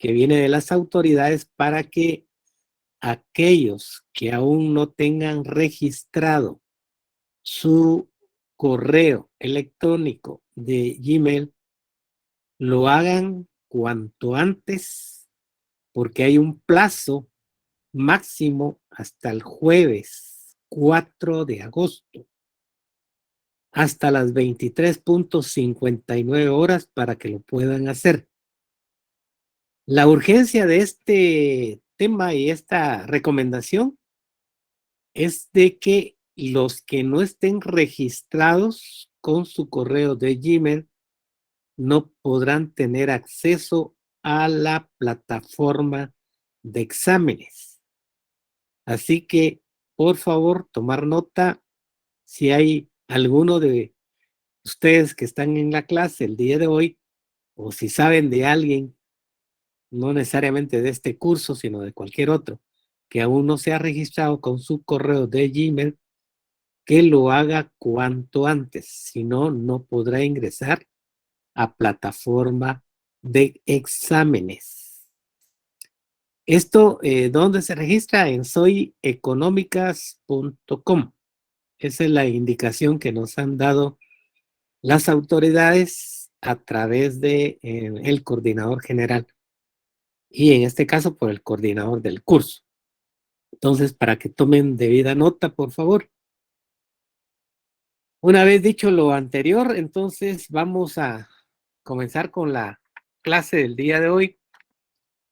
que viene de las autoridades para que aquellos que aún no tengan registrado su correo electrónico de Gmail lo hagan cuanto antes, porque hay un plazo máximo hasta el jueves 4 de agosto, hasta las 23:59 horas para que lo puedan hacer. La urgencia de este tema y esta recomendación es de que los que no estén registrados con su correo de Gmail no podrán tener acceso a la plataforma de exámenes. Así que, por favor, tomar nota si hay alguno de ustedes que están en la clase el día de hoy, o si saben de alguien, no necesariamente de este curso, sino de cualquier otro, que aún no se ha registrado con su correo de Gmail, que lo haga cuanto antes, si no, no podrá ingresar a plataforma de exámenes. Esto, ¿dónde se registra? En soyeconómicas.com. Esa es la indicación que nos han dado las autoridades a través de el coordinador general y en este caso por el coordinador del curso. Entonces, para que tomen debida nota, por favor. Una vez dicho lo anterior, entonces vamos a comenzar con la clase del día de hoy,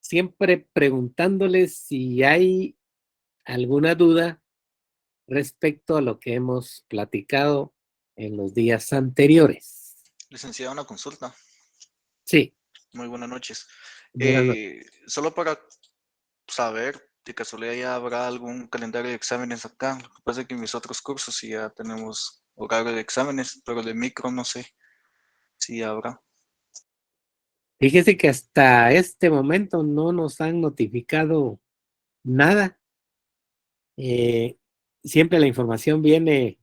siempre preguntándoles si hay alguna duda respecto a lo que hemos platicado en los días anteriores. Licenciado, una consulta. Sí. Muy buenas noches. Buenas noches. Solo para saber, de casualidad ya habrá algún calendario de exámenes acá. Lo que pasa es que en mis otros cursos sí ya tenemos horario de exámenes, pero de micro no sé si habrá. Fíjese que hasta este momento no nos han notificado nada. Siempre la información viene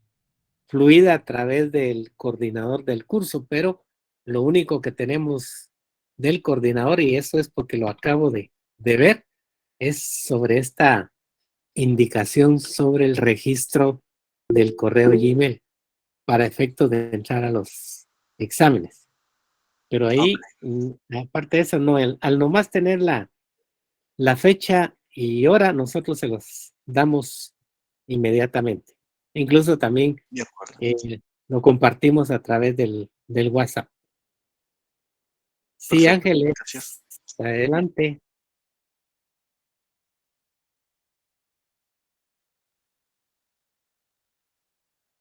fluida a través del coordinador del curso, pero lo único que tenemos del coordinador, y eso es porque lo acabo de ver, es sobre esta indicación sobre el registro del correo Gmail para efectos de entrar a los exámenes. Pero ahí, aparte de eso, no, al nomás tener la fecha y hora, nosotros se los damos inmediatamente. Incluso también lo compartimos a través del WhatsApp. Sí, Perfecto. Ángeles, Gracias. adelante.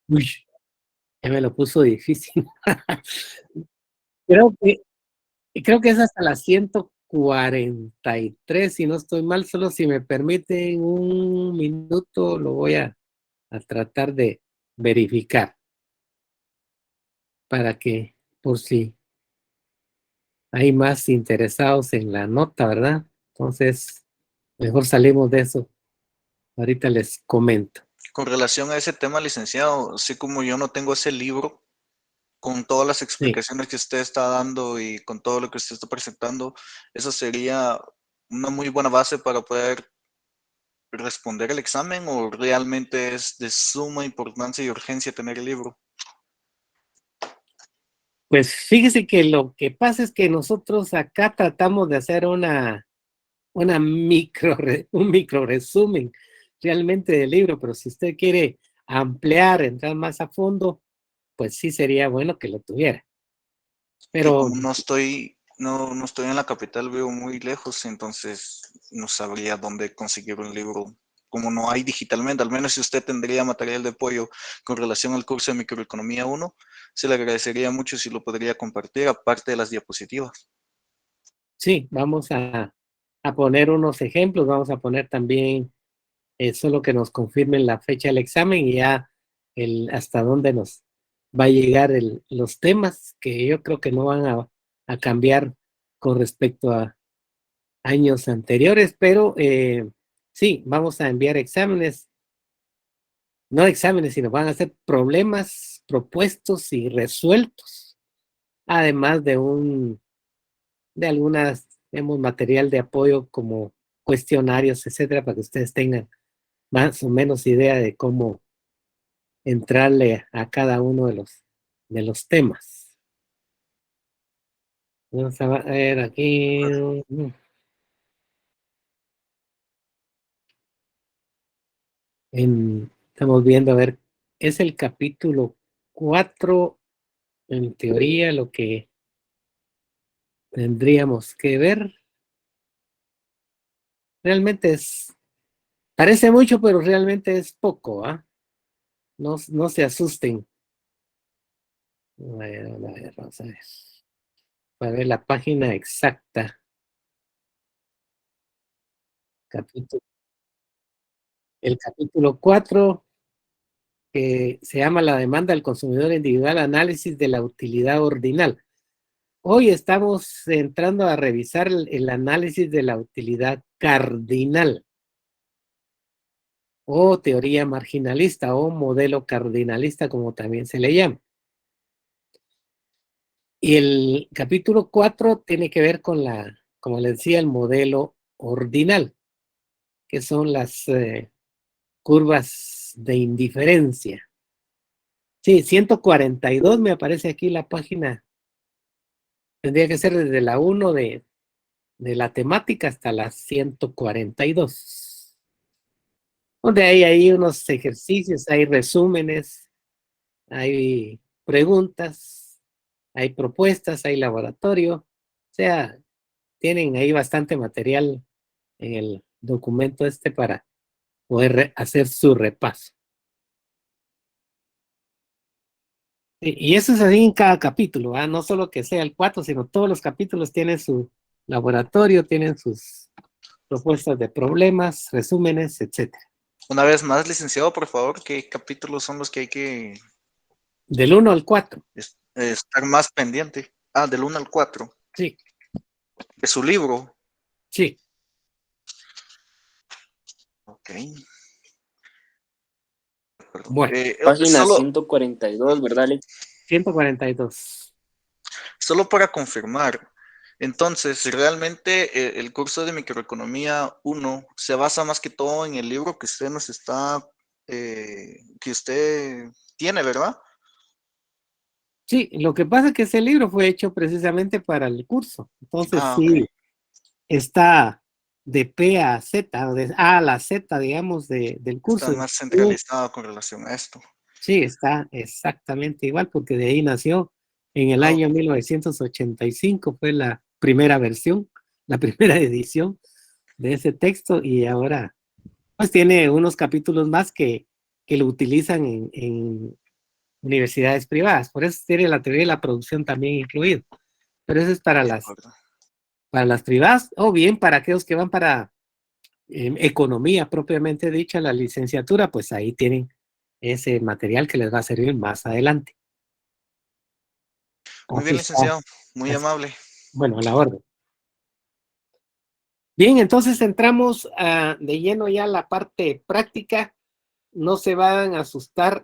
Uy, ya me lo puso difícil. Creo que es hasta las 143, si no estoy mal. Solo si me permiten un minuto, lo voy a tratar de verificar para que, por si hay más interesados en la nota, ¿verdad? Entonces, mejor salimos de eso. Ahorita les comento. Con relación a ese tema, licenciado, así como yo no tengo ese libro con todas las Sí. explicaciones que usted está dando y con todo lo que usted está presentando, eso sería una muy buena base para poder responder el examen, o realmente es de suma importancia y urgencia tener el libro. Pues fíjese que lo que pasa es que nosotros acá tratamos de hacer un micro resumen realmente del libro, pero si usted quiere ampliar, entrar más a fondo, pues sí sería bueno que lo tuviera. Que Pero como no estoy en la capital, vivo muy lejos, entonces no sabría dónde conseguir un libro. Como no hay digitalmente, al menos si usted tendría material de apoyo con relación al curso de Microeconomía 1, se le agradecería mucho si lo podría compartir, aparte de las diapositivas. sí, vamos a poner unos ejemplos, vamos a poner también solo que nos confirmen la fecha del examen y ya hasta dónde nos va a llegar los temas, que yo creo que no van a cambiar con respecto a años anteriores, pero sí, vamos a enviar exámenes, no exámenes, sino van a ser problemas propuestos y resueltos, además de algunas Tenemos material de apoyo como cuestionarios, etcétera, para que ustedes tengan más o menos idea de cómo entrarle a cada uno de los temas. Vamos a ver aquí. Estamos viendo, a ver, es el capítulo 4, en teoría, lo que tendríamos que ver. Realmente parece mucho, pero realmente es poco, ¿ah? No, no se asusten. A ver, vamos a ver. Para ver la página exacta. Capítulo, el capítulo 4, que se llama La demanda del consumidor individual, análisis de la utilidad ordinal. Hoy estamos entrando a revisar el análisis de la utilidad cardinal o teoría marginalista o modelo cardinalista, como también se le llama. Y el capítulo 4 tiene que ver con como les decía, el modelo ordinal, que son las curvas de indiferencia. Sí, 142 me aparece aquí la página. Tendría que ser desde la 1 de la temática hasta la 142. Donde hay ahí unos ejercicios, hay resúmenes, hay preguntas, hay propuestas, hay laboratorio. O sea, tienen ahí bastante material en el documento para poder hacer su repaso. Y eso es así en cada capítulo, ¿eh? No solo que sea el 4, sino todos los capítulos tienen su laboratorio, tienen sus propuestas de problemas, resúmenes, etcétera. Una vez más, licenciado, por favor, ¿qué capítulos son los que hay que Del 1 al 4. estar más pendiente? Ah, del 1 al 4. Sí. De su libro. Sí. Ok. Bueno. Página 142, ¿verdad, Alex? 142. Solo para confirmar, entonces, realmente el curso de microeconomía 1 se basa más que todo en el libro que usted nos está, que usted tiene, ¿verdad? Sí, lo que pasa es que ese libro fue hecho precisamente para el curso. Entonces, Ah, sí, ok. está de P a Z, o de A a la Z, digamos, del Está curso. más centralizado con relación a esto. Sí, está exactamente igual, porque de ahí nació en el año 1985, fue la primera versión, la primera edición de ese texto, y ahora pues tiene unos capítulos más que lo utilizan en universidades privadas. Por eso tiene la teoría de la producción también incluido. Pero eso es De acuerdo. para las privadas, o bien para aquellos que van para economía propiamente dicha, la licenciatura, pues ahí tienen ese material que les va a servir más adelante. Muy Aquí bien, está. licenciado. Muy amable. Bueno, a la orden. Bien, entonces entramos de lleno ya a la parte práctica. No se van a asustar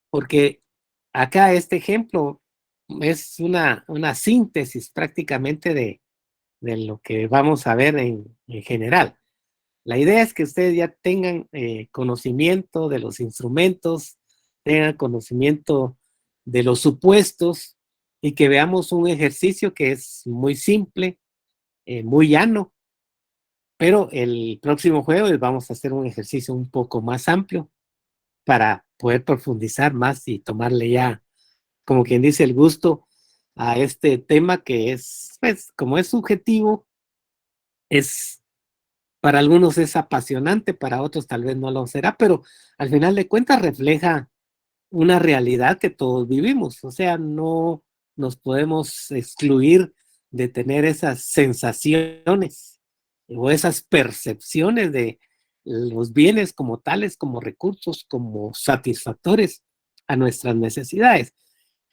porque acá este ejemplo es una síntesis prácticamente de lo que vamos a ver en general. La idea es que ustedes ya tengan conocimiento de los instrumentos, tengan conocimiento de los supuestos y que veamos un ejercicio que es muy simple, muy llano, pero el próximo jueves vamos a hacer un ejercicio un poco más amplio para poder profundizar más y tomarle ya, como quien dice, el gusto a este tema que es, pues, como es subjetivo, es para algunos es apasionante, para otros tal vez no lo será, pero al final de cuentas refleja una realidad que todos vivimos. O sea, no nos podemos excluir de tener esas sensaciones o esas percepciones de los bienes como tales, como recursos, como satisfactores a nuestras necesidades.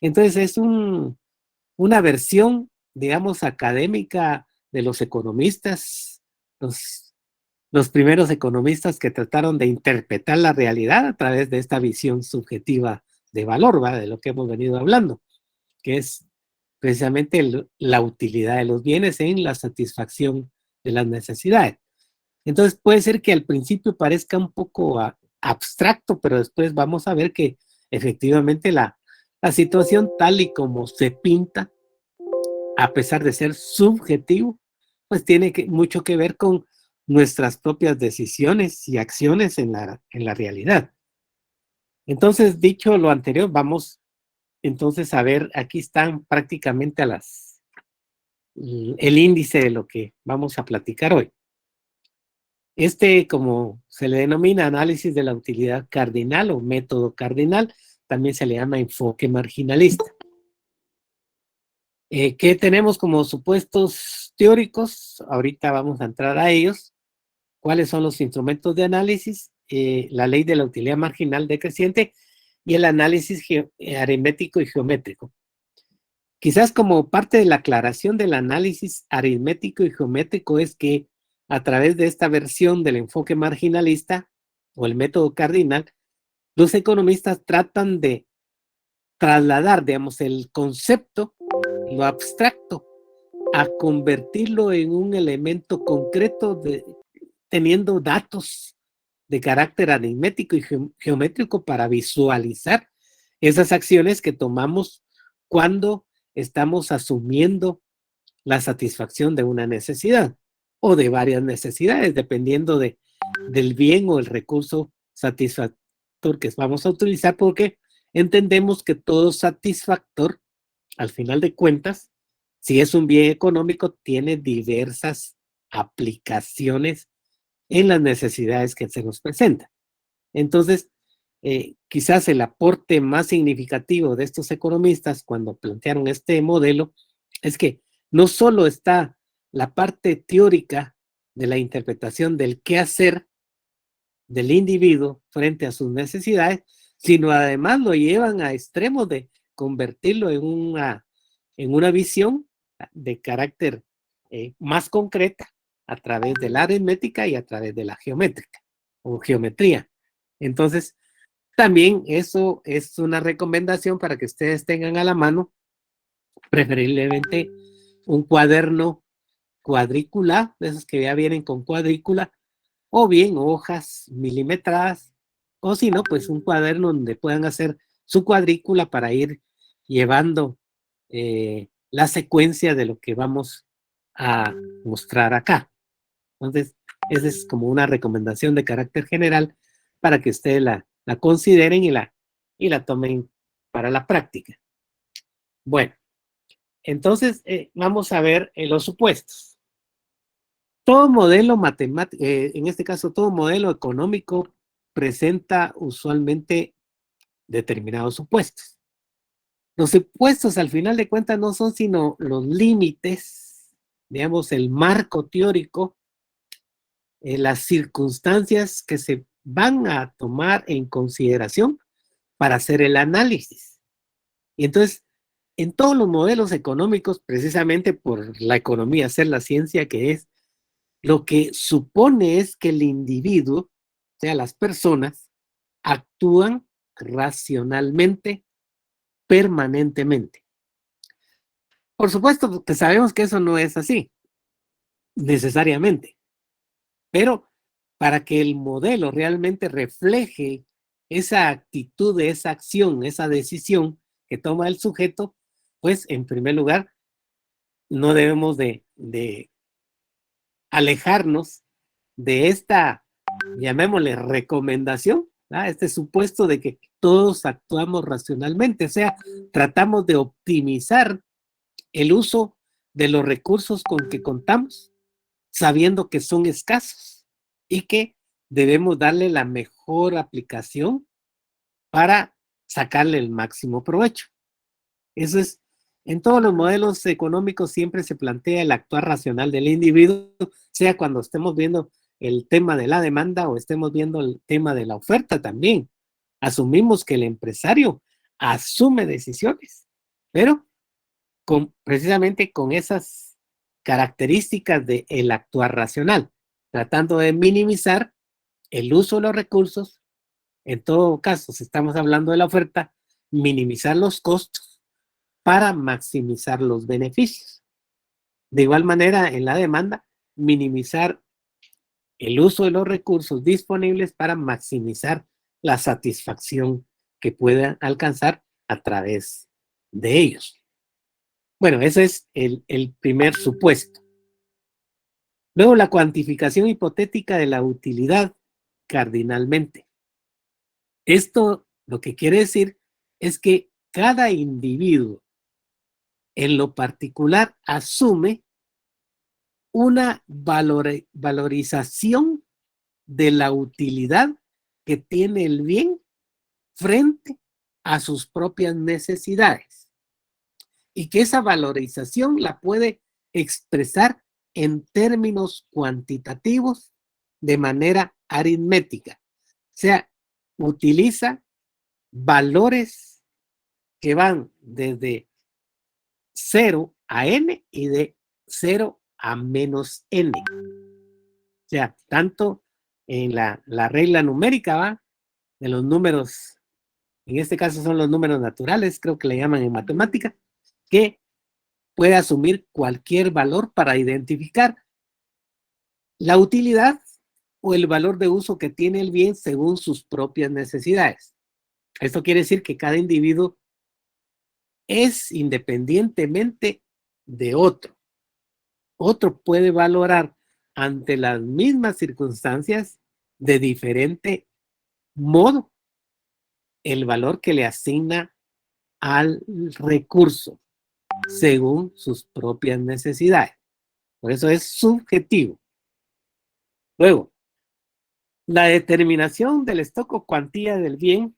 Entonces es una versión, digamos, académica de los economistas, los primeros economistas que trataron de interpretar la realidad a través de esta visión subjetiva de valor, ¿va? De lo que hemos venido hablando, que es precisamente la utilidad de los bienes en la satisfacción de las necesidades. Entonces puede ser que al principio parezca un poco abstracto, pero después vamos a ver que efectivamente la situación tal y como se pinta, a pesar de ser subjetivo, pues tiene mucho que ver con nuestras propias decisiones y acciones en la realidad. Entonces, dicho lo anterior, vamos entonces a ver, aquí están prácticamente el índice de lo que vamos a platicar hoy. Como se le denomina análisis de la utilidad cardinal o método cardinal, también se le llama enfoque marginalista. ¿Qué tenemos como supuestos teóricos? Ahorita vamos a entrar a ellos. ¿Cuáles son los instrumentos de análisis? La ley de la utilidad marginal decreciente y el análisis aritmético y geométrico. Quizás como parte de la aclaración del análisis aritmético y geométrico es que a través de esta versión del enfoque marginalista o el método cardinal, los economistas tratan de trasladar, digamos, el concepto, lo abstracto, a convertirlo en un elemento concreto teniendo datos de carácter aritmético y geométrico para visualizar esas acciones que tomamos cuando estamos asumiendo la satisfacción de una necesidad o de varias necesidades, dependiendo del bien o el recurso satisfactor que vamos a utilizar, porque entendemos que todo satisfactor, al final de cuentas, si es un bien económico, tiene diversas aplicaciones en las necesidades que se nos presentan. Entonces, quizás el aporte más significativo de estos economistas cuando plantearon este modelo es que no solo está la parte teórica de la interpretación del qué hacer del individuo frente a sus necesidades, sino además lo llevan a extremos de convertirlo en una visión de carácter más concreta a través de la aritmética y a través de la geométrica o geometría. Entonces, también eso es una recomendación para que ustedes tengan a la mano, preferiblemente un cuaderno cuadrícula, de esos que ya vienen con cuadrícula, o bien hojas milimetradas, o si no, pues un cuaderno donde puedan hacer su cuadrícula para ir llevando la secuencia de lo que vamos a mostrar acá. Entonces, esa es como una recomendación de carácter general para que ustedes la consideren y la tomen para la práctica. Bueno, entonces vamos a ver los supuestos. Todo modelo matemático, en este caso todo modelo económico, presenta usualmente determinados supuestos. Los supuestos al final de cuentas no son sino los límites, digamos el marco teórico, las circunstancias que se van a tomar en consideración para hacer el análisis. Y entonces, en todos los modelos económicos, precisamente por la economía ser la ciencia que es, lo que supone es que el individuo, o sea, las personas, actúan racionalmente, permanentemente. Por supuesto que sabemos que eso no es así, necesariamente, pero para que el modelo realmente refleje esa actitud, esa acción, esa decisión que toma el sujeto, pues en primer lugar, no debemos de alejarnos de esta, llamémosle, recomendación, este supuesto de que todos actuamos racionalmente, o sea, tratamos de optimizar el uso de los recursos con que contamos, sabiendo que son escasos y que debemos darle la mejor aplicación para sacarle el máximo provecho. Eso es, en todos los modelos económicos siempre se plantea el actuar racional del individuo, sea cuando estemos viendo el tema de la demanda o estemos viendo el tema de la oferta también. Asumimos que el empresario asume decisiones, pero precisamente con esas características de el actuar racional, tratando de minimizar el uso de los recursos. En todo caso, si estamos hablando de la oferta, minimizar los costos para maximizar los beneficios. De igual manera, en la demanda, minimizar el uso de los recursos disponibles para maximizar la satisfacción que puedan alcanzar a través de ellos. Bueno, ese es el primer supuesto. Luego, la cuantificación hipotética de la utilidad cardinalmente. Esto lo que quiere decir es que cada individuo en lo particular asume una valorización de la utilidad que tiene el bien frente a sus propias necesidades, y que esa valorización la puede expresar en términos cuantitativos de manera aritmética. O sea, utiliza valores que van desde 0 a n y de 0 a menos n. O sea, tanto en la regla numérica, ¿va? De los números, en este caso son los números naturales, creo que le llaman en matemática, que puede asumir cualquier valor para identificar la utilidad o el valor de uso que tiene el bien según sus propias necesidades. Esto quiere decir que cada individuo es independientemente de otro. Otro puede valorar ante las mismas circunstancias de diferente modo el valor que le asigna al recurso según sus propias necesidades. Por eso es subjetivo. Luego, la determinación del stock o cuantía del bien,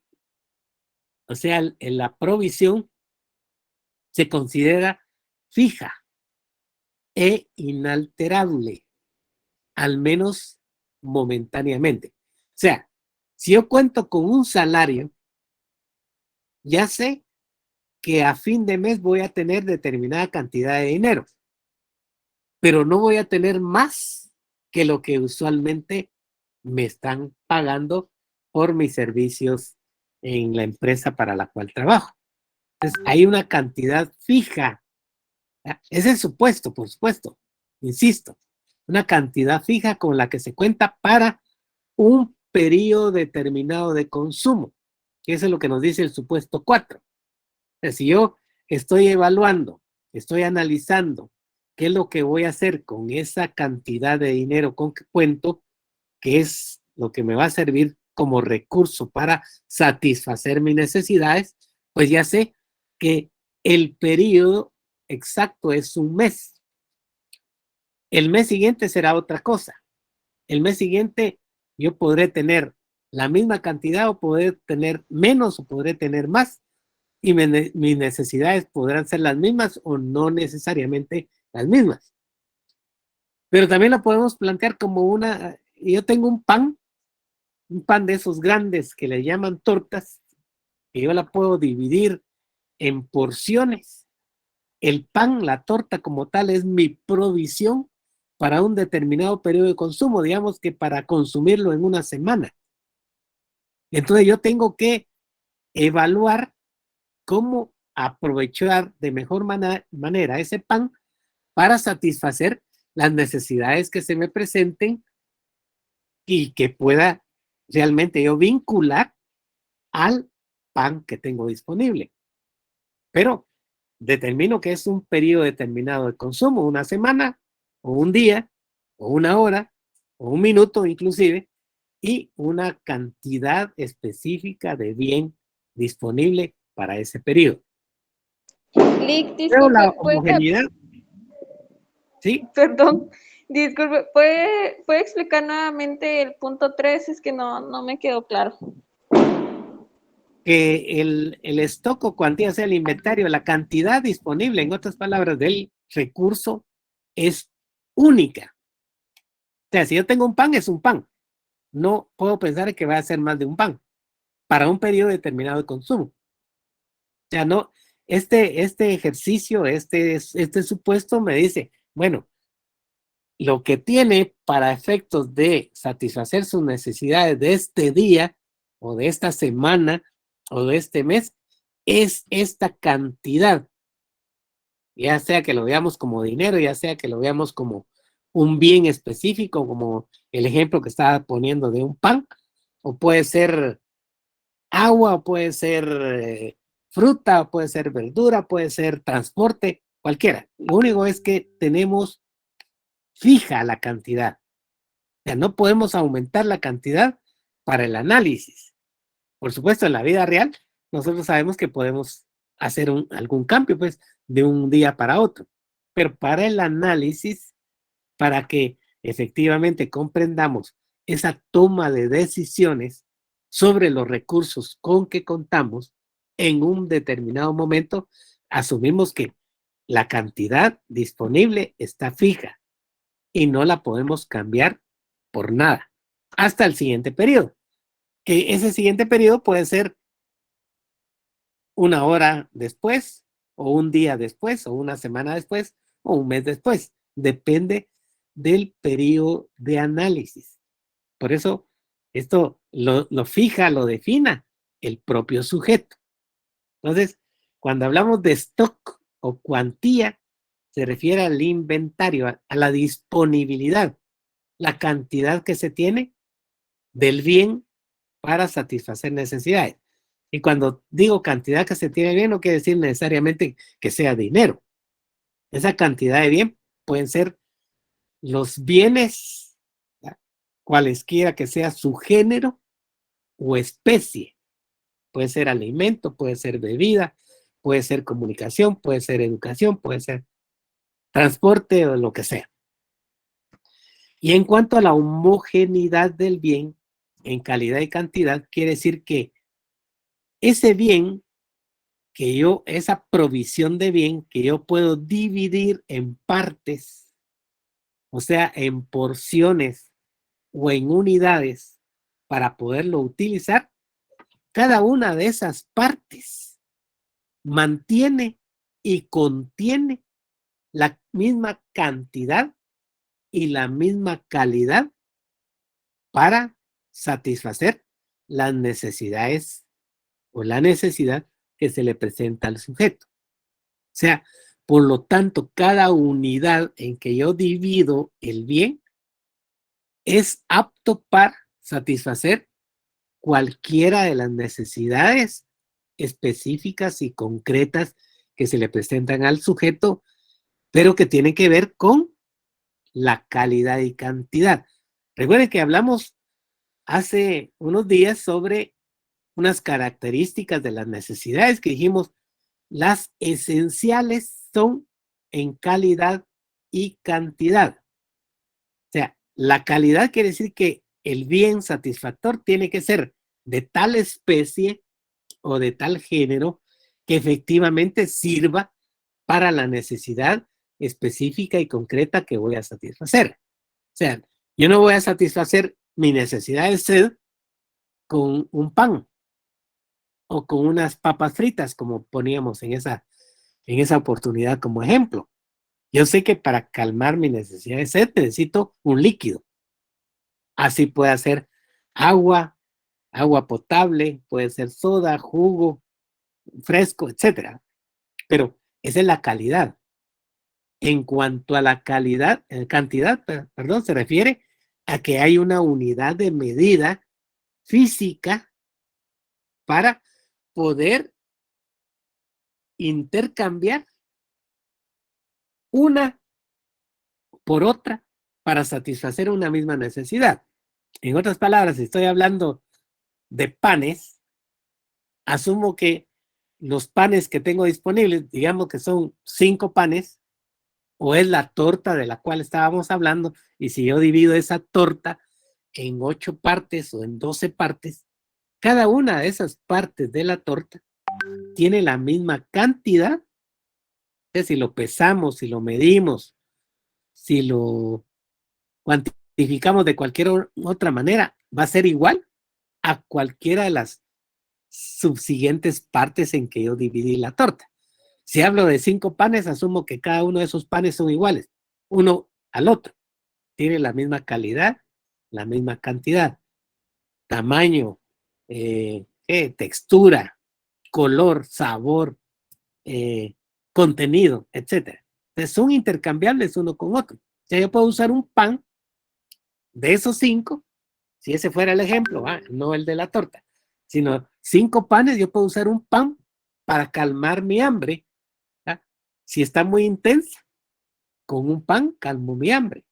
o sea, en la provisión, se considera fija e inalterable, al menos momentáneamente. O sea, si yo cuento con un salario, ya sé que a fin de mes voy a tener determinada cantidad de dinero, pero no voy a tener más que lo que usualmente me están pagando por mis servicios en la empresa para la cual trabajo. Entonces, hay una cantidad fija. Es el supuesto, por supuesto, insisto, una cantidad fija con la que se cuenta para un periodo determinado de consumo, que eso es lo que nos dice el supuesto 4. Si yo estoy evaluando, estoy analizando qué es lo que voy a hacer con esa cantidad de dinero con que cuento, que es lo que me va a servir como recurso para satisfacer mis necesidades, pues ya sé que el periodo exacto es un mes. El mes siguiente será otra cosa. El mes siguiente yo podré tener la misma cantidad o podré tener menos o podré tener más, y mis necesidades podrán ser las mismas o no necesariamente las mismas. Pero también lo podemos plantear como yo tengo un pan de esos grandes que le llaman tortas, que yo la puedo dividir en porciones. El pan, la torta como tal, es mi provisión para un determinado periodo de consumo, digamos que para consumirlo en una semana. Entonces yo tengo que evaluar cómo aprovechar de mejor manera ese pan para satisfacer las necesidades que se me presenten y que pueda realmente yo vincular al pan que tengo disponible. Pero determino que es un periodo determinado de consumo, una semana, o un día, o una hora, o un minuto inclusive, y una cantidad específica de bien disponible para ese periodo. Lick, Pero la disculpe, homogeneidad, ¿sí? perdón, disculpe, ¿puede explicar nuevamente el punto 3? Es que no me quedó claro. Que el stock o cuantía, o sea, el inventario, la cantidad disponible, en otras palabras, del recurso es única. O sea, si yo tengo un pan, es un pan. No puedo pensar que va a ser más de un pan para un periodo determinado de consumo. O sea, no, este ejercicio, este supuesto me dice, bueno, lo que tiene para efectos de satisfacer sus necesidades de este día o de esta semana o de este mes es esta cantidad ya sea que lo veamos como dinero, ya sea que lo veamos como un bien específico, como el ejemplo que estaba poniendo de un pan, o puede ser agua, puede ser fruta, puede ser verdura, puede ser transporte, cualquiera. Lo único es que tenemos fija la cantidad. O sea, no podemos aumentar la cantidad para el análisis. Por supuesto, en la vida real, nosotros sabemos que podemos hacer algún cambio, pues, de un día para otro. Pero para el análisis, para que efectivamente comprendamos esa toma de decisiones sobre los recursos con que contamos en un determinado momento, asumimos que la cantidad disponible está fija y no la podemos cambiar por nada hasta el siguiente periodo, que ese siguiente periodo puede ser una hora después, o un día después, o una semana después, o un mes después. Depende del periodo de análisis. Por eso, esto lo fija, lo defina el propio sujeto. Entonces, cuando hablamos de stock o cuantía, se refiere al inventario, a la disponibilidad, la cantidad que se tiene del bien para satisfacer necesidades. Y cuando digo cantidad que se tiene bien, no quiere decir necesariamente que sea dinero. Esa cantidad de bien pueden ser los bienes, ¿verdad? Cualesquiera que sea su género o especie. Puede ser alimento, puede ser bebida, puede ser comunicación, puede ser educación, puede ser transporte o lo que sea. Y en cuanto a la homogeneidad del bien en calidad y cantidad, quiere decir que ese bien esa provisión de bien que yo puedo dividir en partes, o sea, en porciones o en unidades para poderlo utilizar, cada una de esas partes mantiene y contiene la misma cantidad y la misma calidad para satisfacer las necesidades o la necesidad que se le presenta al sujeto. O sea, por lo tanto, cada unidad en que yo divido el bien es apto para satisfacer cualquiera de las necesidades específicas y concretas que se le presentan al sujeto, pero que tienen que ver con la calidad y cantidad. Recuerden que hablamos hace unos días sobre unas características de las necesidades que dijimos, las esenciales son en calidad y cantidad. O sea, la calidad quiere decir que el bien satisfactor tiene que ser de tal especie o de tal género que efectivamente sirva para la necesidad específica y concreta que voy a satisfacer. O sea, yo no voy a satisfacer mi necesidad de sed con un pan o con unas papas fritas, como poníamos en esa oportunidad como ejemplo. Yo sé que para calmar mi necesidad de sed necesito un líquido. Así puede ser agua, agua potable, puede ser soda, jugo, fresco, etcétera. Pero esa es la calidad. En cuanto a la calidad, cantidad, perdón, se refiere a que hay una unidad de medida física para poder intercambiar una por otra para satisfacer una misma necesidad. En otras palabras, si estoy hablando de panes, asumo que los panes que tengo disponibles, digamos que son 5 panes, o es la torta de la cual estábamos hablando, y si yo divido esa torta en 8 partes o en 12 partes, cada una de esas partes de la torta tiene la misma cantidad. Si lo pesamos, si lo medimos, si lo cuantificamos de cualquier otra manera, va a ser igual a cualquiera de las subsiguientes partes en que yo dividí la torta. Si hablo de 5 panes, asumo que cada uno de esos panes son iguales, uno al otro. Tiene la misma calidad, la misma cantidad, tamaño, textura, color, sabor, contenido, etcétera. Entonces, son intercambiables uno con otro. O sea, yo puedo usar un pan de esos 5, si ese fuera el ejemplo, no el de la torta, sino 5 panes, yo puedo usar un pan para calmar mi hambre. Si está muy intensa, con un pan calmo mi hambre.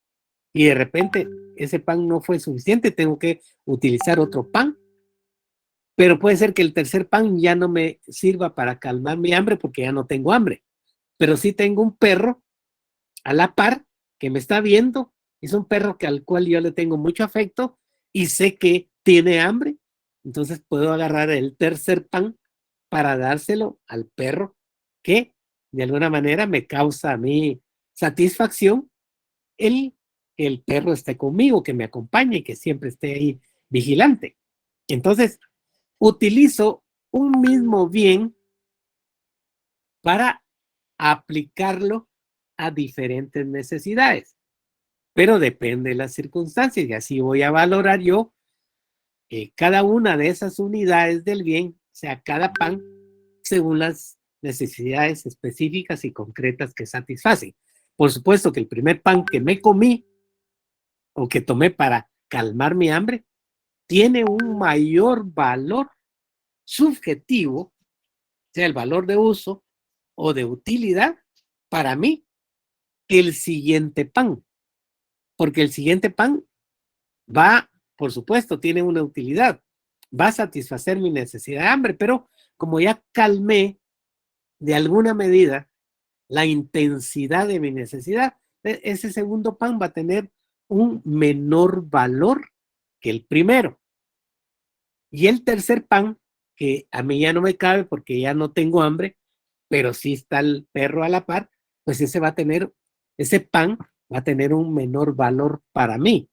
Y de repente ese pan no fue suficiente, tengo que utilizar otro pan. Pero puede ser que el tercer pan ya no me sirva para calmar mi hambre porque ya no tengo hambre. Pero sí tengo un perro a la par que me está viendo. Es un perro al cual yo le tengo mucho afecto y sé que tiene hambre. Entonces puedo agarrar el tercer pan para dárselo al perro que de alguna manera me causa a mí satisfacción el perro esté conmigo, que me acompañe y que siempre esté ahí vigilante. Entonces, utilizo un mismo bien para aplicarlo a diferentes necesidades, pero depende de las circunstancias y así voy a valorar yo cada una de esas unidades del bien, o sea, cada pan, según las necesidades específicas y concretas que satisfacen. Por supuesto que el primer pan que me comí o que tomé para calmar mi hambre tiene un mayor valor subjetivo, sea el valor de uso o de utilidad para mí que el siguiente pan, porque el siguiente pan va, por supuesto, tiene una utilidad, va a satisfacer mi necesidad de hambre, pero como ya calmé de alguna medida la intensidad de mi necesidad, ese segundo pan va a tener un menor valor que el primero. Y el tercer pan, que a mí ya no me cabe porque ya no tengo hambre, pero sí está el perro a la par, pues ese pan va a tener un menor valor para mí.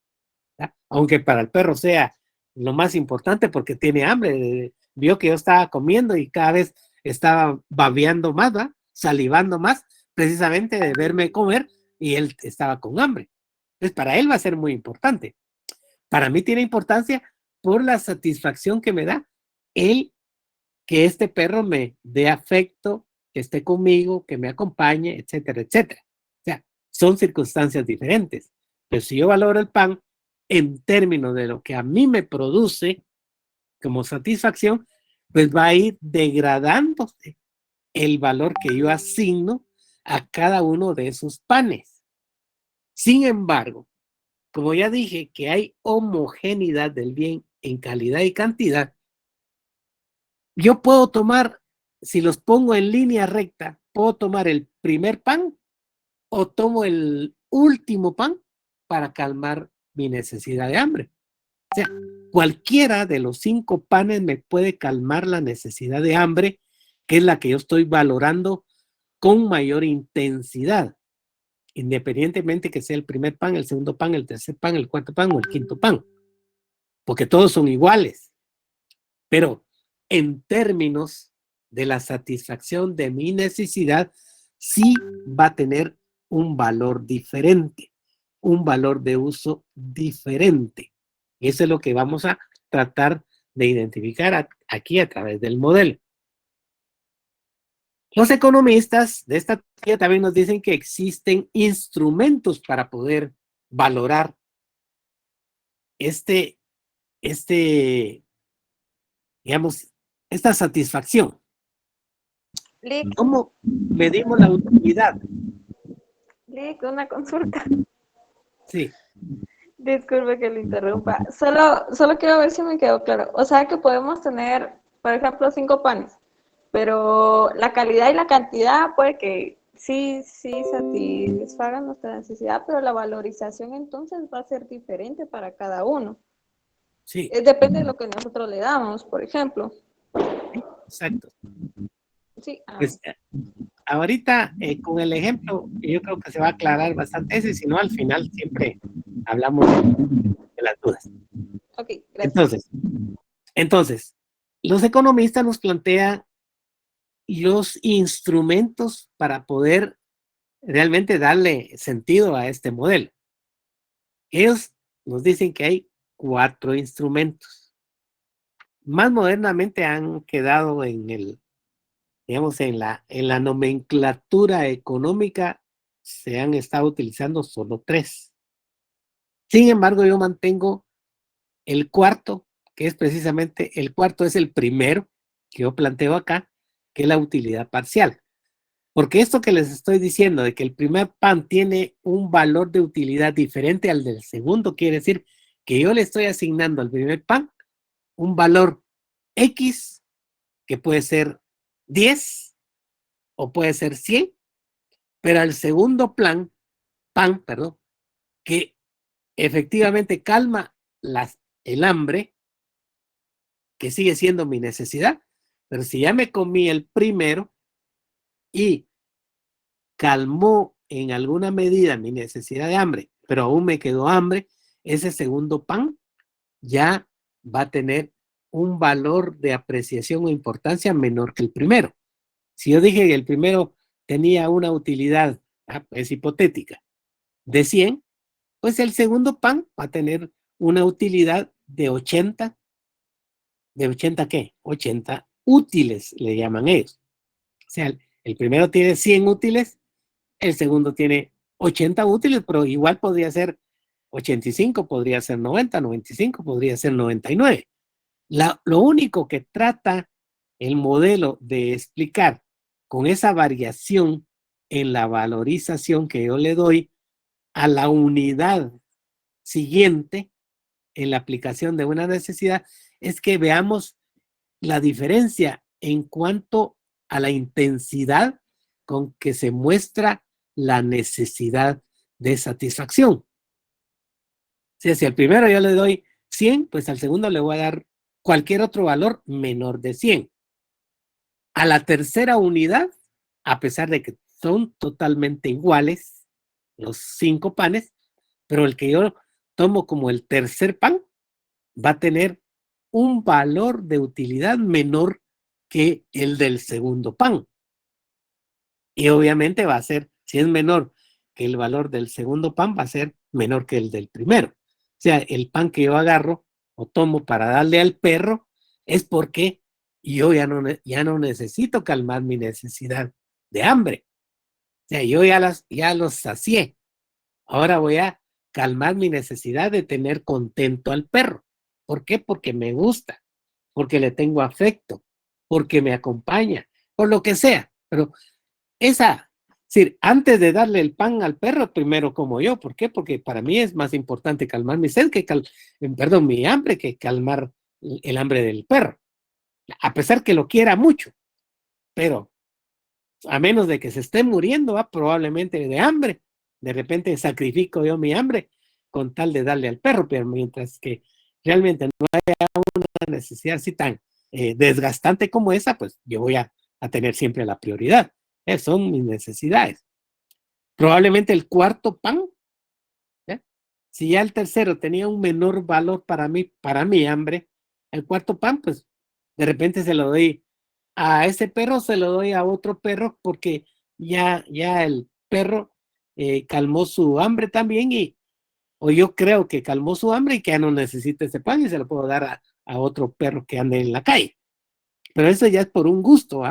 ¿Ya? Aunque para el perro sea lo más importante porque tiene hambre. Vio que yo estaba comiendo y cada vez estaba babeando más, ¿va? Salivando más, precisamente de verme comer y él estaba con hambre. Entonces, para él va a ser muy importante. Para mí tiene importancia por la satisfacción que me da el que este perro me dé afecto, que esté conmigo, que me acompañe, etcétera, etcétera. O sea, son circunstancias diferentes. Pero si yo valoro el pan en términos de lo que a mí me produce como satisfacción, pues va a ir degradándose el valor que yo asigno a cada uno de esos panes. Sin embargo, como ya dije que hay homogeneidad del bien en calidad y cantidad, yo puedo tomar, si los pongo en línea recta, puedo tomar el primer pan o tomo el último pan para calmar mi necesidad de hambre. O sea, cualquiera de los 5 panes me puede calmar la necesidad de hambre, que es la que yo estoy valorando con mayor intensidad, independientemente que sea el primer pan, el segundo pan, el tercer pan, el cuarto pan o el quinto pan, porque todos son iguales. Pero en términos de la satisfacción de mi necesidad, sí va a tener un valor diferente, un valor de uso diferente. Eso es lo que vamos a tratar de identificar aquí a través del modelo. Los economistas de esta teoría también nos dicen que existen instrumentos para poder valorar digamos, esta satisfacción. Lick, ¿Cómo medimos la utilidad? Lick, una consulta. Sí. Disculpe que le interrumpa. Solo quiero ver si me quedó claro. O sea que podemos tener, por ejemplo, 5 panes, pero la calidad y la cantidad puede que sí satisfagan nuestra necesidad, pero la valorización entonces va a ser diferente para cada uno. Sí. Depende de lo que nosotros le damos, por ejemplo. Exacto. Sí. Pues ahorita con el ejemplo, yo creo que se va a aclarar bastante eso, y si no, al final siempre hablamos de las dudas. Ok, gracias. Entonces, los economistas nos plantean los instrumentos para poder realmente darle sentido a este modelo. Ellos nos dicen que hay 4 instrumentos. Más modernamente han quedado en digamos, en la nomenclatura económica se han estado utilizando solo 3. Sin embargo, yo mantengo el cuarto, que es precisamente, el cuarto es el primero que yo planteo acá, que es la utilidad parcial. Porque esto que les estoy diciendo, de que el primer pan tiene un valor de utilidad diferente al del segundo, quiere decir que yo le estoy asignando al primer pan un valor X, que puede ser 10 o puede ser 100, pero al segundo pan, que efectivamente calma el hambre, que sigue siendo mi necesidad, pero si ya me comí el primero y calmó en alguna medida mi necesidad de hambre, pero aún me quedó hambre, ese segundo pan ya va a tener un valor de apreciación o importancia menor que el primero. Si yo dije que el primero tenía una utilidad, es hipotética, de 100, pues el segundo pan va a tener una utilidad de 80. ¿De 80 qué? 80 útiles, le llaman ellos. O sea, el primero tiene 100 útiles, el segundo tiene 80 útiles, pero igual podría ser 85, podría ser 90, 95, podría ser 99. Lo único que trata el modelo de explicar con esa variación en la valorización que yo le doy a la unidad siguiente en la aplicación de una necesidad es que veamos la diferencia en cuanto a la intensidad con que se muestra la necesidad de satisfacción. O sea, si al primero yo le doy 100, pues al segundo le voy a dar cualquier otro valor menor de 100. A la tercera unidad, a pesar de que son totalmente iguales los 5 panes, pero el que yo tomo como el tercer pan va a tener un valor de utilidad menor que el del segundo pan. Y obviamente va a ser, si es menor que el valor del segundo pan, va a ser menor que el del primero. O sea, el pan que yo agarro o tomo para darle al perro es porque yo ya no necesito calmar mi necesidad de hambre. O sea, yo ya los sacié. Ahora voy a calmar mi necesidad de tener contento al perro. ¿Por qué? Porque me gusta, porque le tengo afecto, porque me acompaña, por lo que sea. Pero es decir, antes de darle el pan al perro, primero como yo. ¿Por qué? Porque para mí es más importante calmar mi sed mi hambre que calmar el hambre del perro. A pesar que lo quiera mucho, pero a menos de que se esté muriendo, probablemente de hambre. De repente sacrifico yo mi hambre con tal de darle al perro, pero mientras que realmente no haya una necesidad así tan desgastante como esa, pues yo voy a tener siempre la prioridad. Son mis necesidades. Probablemente el cuarto pan, ¿eh? Si ya el tercero tenía un menor valor para mi hambre, el cuarto pan, pues de repente se lo doy a ese perro, se lo doy a otro perro porque ya el perro calmó su hambre también o yo creo que calmó su hambre y que ya no necesita ese pan y se lo puedo dar a otro perro que ande en la calle. Pero eso ya es por un gusto,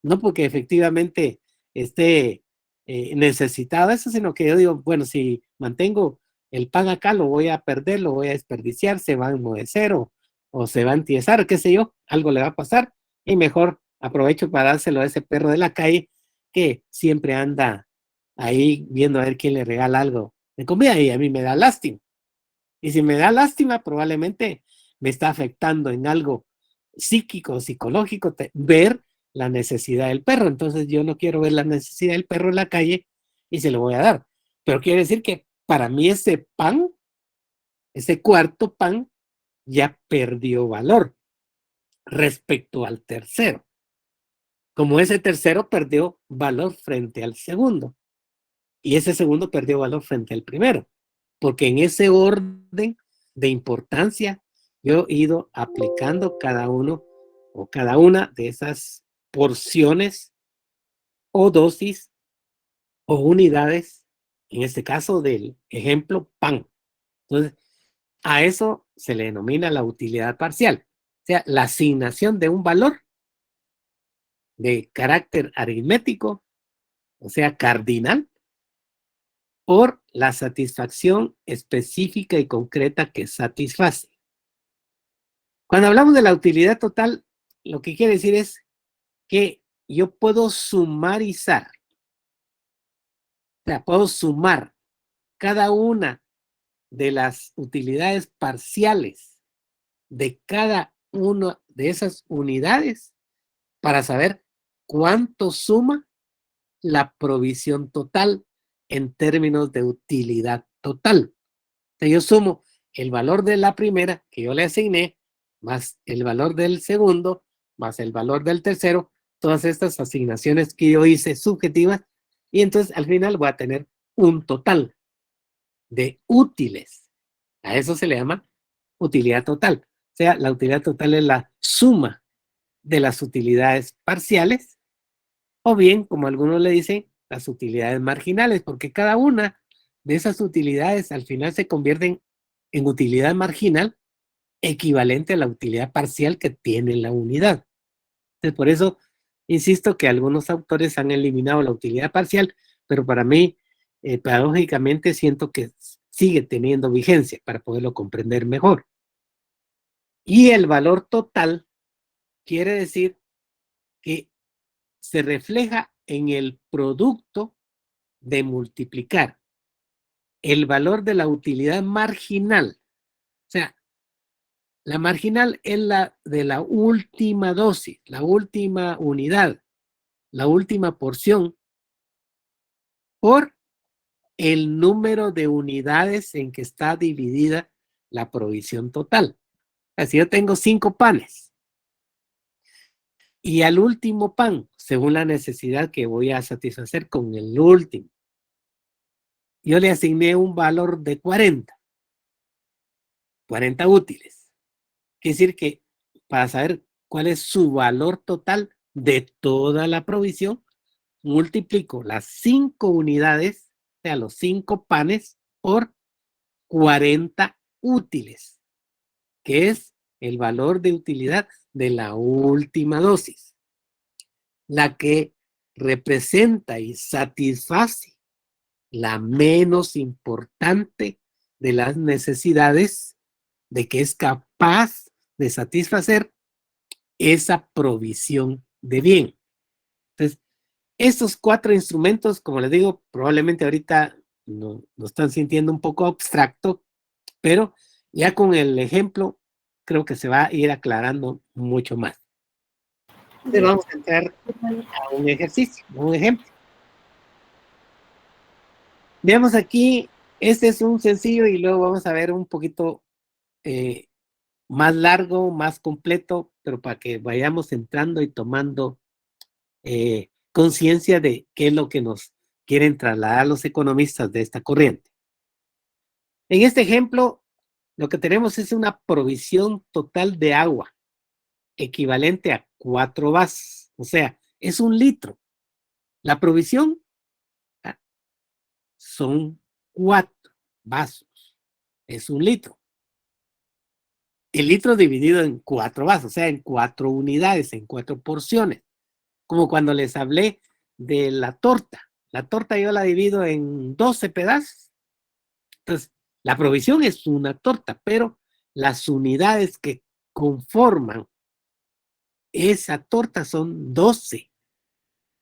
no porque efectivamente esté necesitado eso, sino que yo digo, bueno, si mantengo el pan acá, lo voy a perder, lo voy a desperdiciar, se va a enmohecer o se va a entiesar, qué sé yo, algo le va a pasar y mejor aprovecho para dárselo a ese perro de la calle que siempre anda ahí viendo a ver quién le regala algo de comida y a mí me da lástima. Y si me da lástima, probablemente me está afectando en algo psíquico, psicológico, ver la necesidad del perro. Entonces yo no quiero ver la necesidad del perro en la calle y se lo voy a dar. Pero quiere decir que para mí ese pan, ese cuarto pan, ya perdió valor respecto al tercero. Como ese tercero perdió valor frente al segundo. Y ese segundo perdió valor frente al primero. Porque en ese orden de importancia yo he ido aplicando cada uno o cada una de esas porciones o dosis o unidades, en este caso del ejemplo pan. Entonces, a eso se le denomina la utilidad parcial, o sea, la asignación de un valor de carácter aritmético, o sea, cardinal, por la satisfacción específica y concreta que satisface. Cuando hablamos de la utilidad total, lo que quiere decir es que yo puedo sumarizar, o sea, puedo sumar cada una de las utilidades parciales de cada una de esas unidades para saber cuánto suma la provisión total en términos de utilidad total. O sea, yo sumo el valor de la primera que yo le asigné, más el valor del segundo, más el valor del tercero, todas estas asignaciones que yo hice subjetivas, y entonces al final voy a tener un total de útiles. A eso se le llama utilidad total. O sea, la utilidad total es la suma de las utilidades parciales, o bien, como algunos le dicen, las utilidades marginales, porque cada una de esas utilidades al final se convierten en utilidad marginal equivalente a la utilidad parcial que tiene la unidad. Entonces, por eso insisto que algunos autores han eliminado la utilidad parcial, pero para mí, paradójicamente, siento que sigue teniendo vigencia para poderlo comprender mejor. Y el valor total quiere decir que se refleja en el producto de multiplicar el valor de la utilidad marginal. O sea, la marginal es la de la última dosis, la última unidad, la última porción, por el número de unidades en que está dividida la provisión total. O sea, si yo tengo 5 panes y al último pan, según la necesidad que voy a satisfacer con el último, yo le asigné un valor de 40 útiles. Quiere decir que para saber cuál es su valor total de toda la provisión, multiplico las 5 unidades, o sea, los 5 panes, por 40 útiles, que es el valor de utilidad de la última dosis, la que representa y satisface la menos importante de las necesidades de que es capaz de satisfacer esa provisión de bien. Entonces, estos 4 instrumentos, como les digo, probablemente ahorita lo están sintiendo un poco abstracto, pero ya con el ejemplo creo que se va a ir aclarando mucho más. Entonces vamos a entrar a un ejercicio, un ejemplo. Veamos aquí, este es un sencillo y luego vamos a ver un poquito más largo, más completo, pero para que vayamos entrando y tomando conciencia de qué es lo que nos quieren trasladar los economistas de esta corriente. En este ejemplo, lo que tenemos es una provisión total de agua equivalente a 4 vasos, o sea, es 1 litro. La provisión son 4 vasos, es 1 litro. El litro dividido en 4 vasos, o sea, en 4 unidades, en 4 porciones. Como cuando les hablé de la torta. La torta yo la divido en 12 pedazos. Entonces, la provisión es una torta, pero las unidades que conforman esa torta son 12.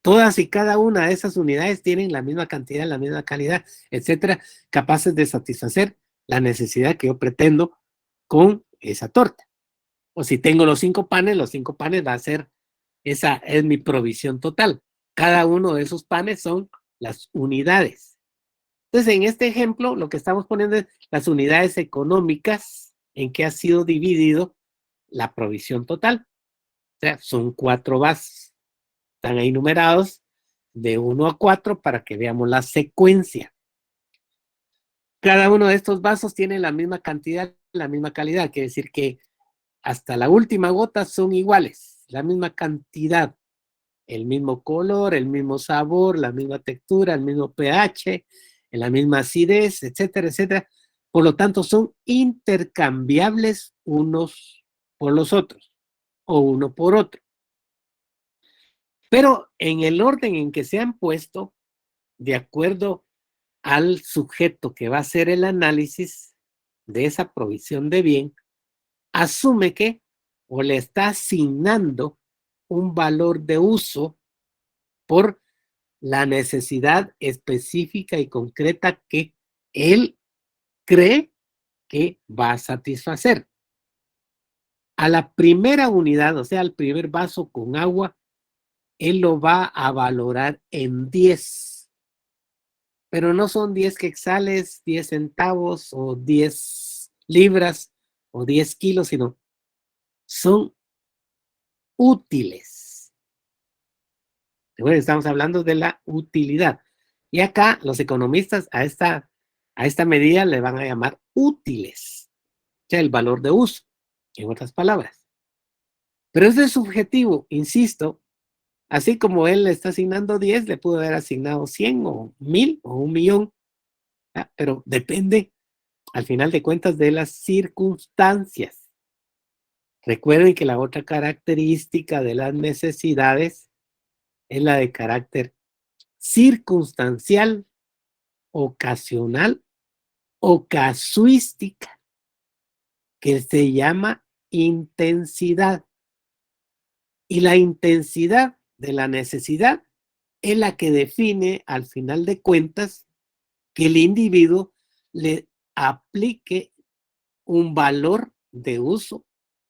Todas y cada una de esas unidades tienen la misma cantidad, la misma calidad, etcétera, capaces de satisfacer la necesidad que yo pretendo con esa torta. O si tengo los 5 panes va a ser, esa es mi provisión total. Cada uno de esos panes son las unidades. Entonces, en este ejemplo, lo que estamos poniendo es las unidades económicas en que ha sido dividido la provisión total. O sea, son 4 vasos. Están ahí numerados de 1 a 4 para que veamos la secuencia. Cada uno de estos vasos tiene la misma cantidad, la misma calidad. Quiere decir que hasta la última gota son iguales, la misma cantidad, el mismo color, el mismo sabor, la misma textura, el mismo pH, la misma acidez, etcétera, etcétera. Por lo tanto, son intercambiables unos por los otros o uno por otro. Pero en el orden en que se han puesto, de acuerdo al sujeto que va a hacer el análisis de esa provisión de bien, asume que o le está asignando un valor de uso por la necesidad específica y concreta que él cree que va a satisfacer. A la primera unidad, o sea, al primer vaso con agua, él lo va a valorar en 10. Pero no son 10 quetzales, 10 centavos o 10 libras o 10 kilos, sino son útiles. Bueno, estamos hablando de la utilidad. Y acá los economistas a esta medida le van a llamar útiles, o sea, el valor de uso, en otras palabras. Pero eso es subjetivo, insisto, así como él le está asignando 10, le pudo haber asignado 100 o 1000 o 1,000,000, pero depende, al final de cuentas, de las circunstancias. Recuerden que la otra característica de las necesidades es la de carácter circunstancial, ocasional o casuística, que se llama intensidad. Y la intensidad de la necesidad es la que define, al final de cuentas, que el individuo le aplique un valor de uso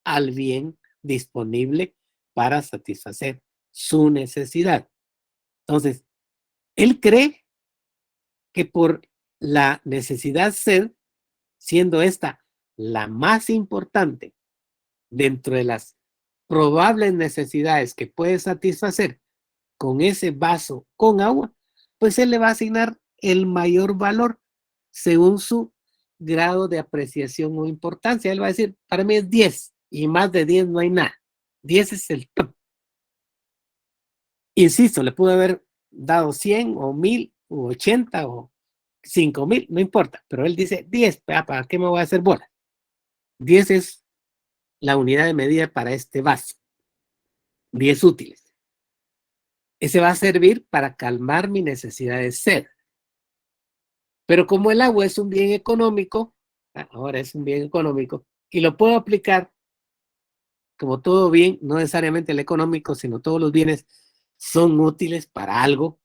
al bien disponible para satisfacer su necesidad. Entonces, él cree que por la necesidad ser, siendo esta la más importante dentro de las probables necesidades que puede satisfacer con ese vaso con agua, pues él le va a asignar el mayor valor según su grado de apreciación o importancia. Él va a decir, para mí es 10 y más de 10 no hay nada. 10 es el top. Insisto, le pudo haber dado 100 o 1000 o 80 o 5000, no importa, pero él dice 10, ¿para qué me voy a hacer bola? 10 es la unidad de medida para este vaso. 10 útiles. Ese va a servir para calmar mi necesidad de sed. Pero como el agua es un bien económico, ahora es un bien económico, y lo puedo aplicar como todo bien, no necesariamente el económico, sino todos los bienes son útiles para algo.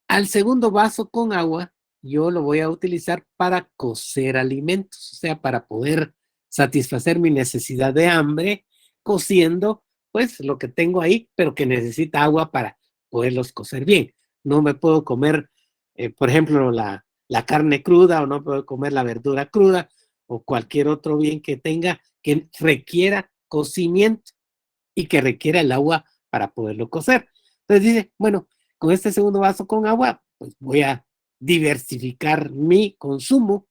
Al segundo vaso con agua, yo lo voy a utilizar para cocer alimentos, o sea, para poder satisfacer mi necesidad de hambre, cociendo, pues, lo que tengo ahí, pero que necesita agua para poderlos cocer bien. No me puedo comer, por ejemplo, la carne cruda, o no puedo comer la verdura cruda, o cualquier otro bien que tenga que requiera cocimiento y que requiera el agua para poderlo cocer. Entonces dice, bueno, con este segundo vaso con agua, pues voy a diversificar mi consumo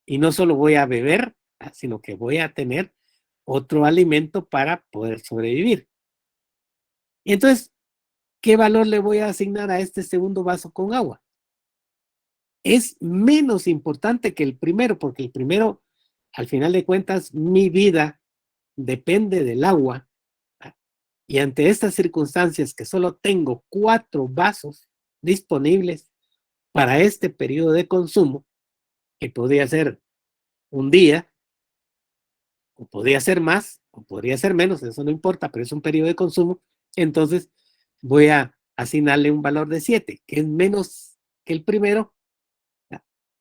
y no solo voy a beber, sino que voy a tener otro alimento para poder sobrevivir. Y entonces, ¿qué valor le voy a asignar a este segundo vaso con agua? Es menos importante que el primero, porque el primero, al final de cuentas, mi vida depende del agua. Y ante estas circunstancias que solo tengo 4 vasos disponibles para este periodo de consumo, que podría ser un día, o podría ser más, o podría ser menos, eso no importa, pero es un periodo de consumo, entonces voy a asignarle un valor de 7, que es menos que el primero,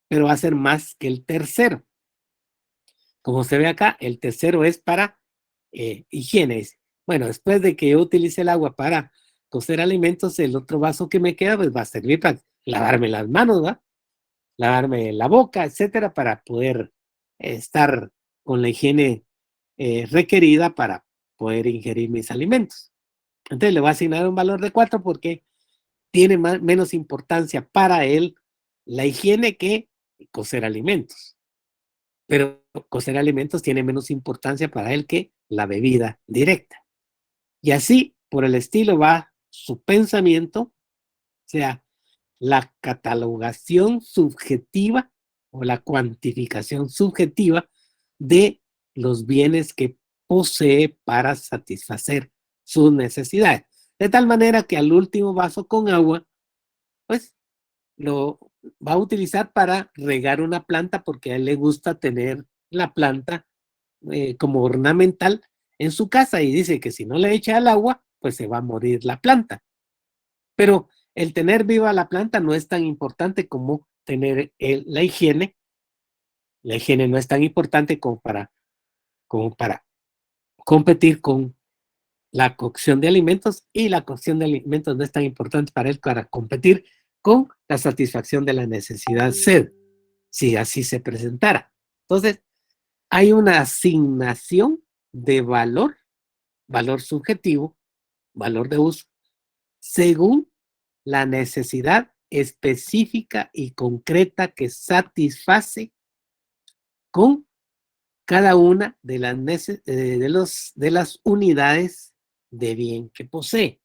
pero va a ser más que el tercero. Como se ve acá, el tercero es para higiene. Bueno, después de que yo utilice el agua para cocer alimentos, el otro vaso que me queda pues va a servir para lavarme las manos, ¿va? Lavarme la boca, etcétera, para poder estar con la higiene requerida para poder ingerir mis alimentos. Entonces le voy a asignar un valor de 4 porque tiene menos importancia para él la higiene que cocer alimentos. Pero cocer alimentos tiene menos importancia para él que la bebida directa. Y así, por el estilo, va su pensamiento, o sea, la catalogación subjetiva o la cuantificación subjetiva de los bienes que posee para satisfacer sus necesidades. De tal manera que al último vaso con agua, pues lo va a utilizar para regar una planta porque a él le gusta tener la planta como ornamental en su casa y dice que si no le echa el agua, pues se va a morir la planta. Pero el tener viva la planta no es tan importante como tener la higiene. La higiene no es tan importante como para competir con la cocción de alimentos, y la cocción de alimentos no es tan importante para él para competir con la satisfacción de la necesidad sed, si así se presentara. Entonces, hay una asignación de valor, valor subjetivo, valor de uso, según la necesidad específica y concreta que satisface con cada una de las unidades de bien que posee.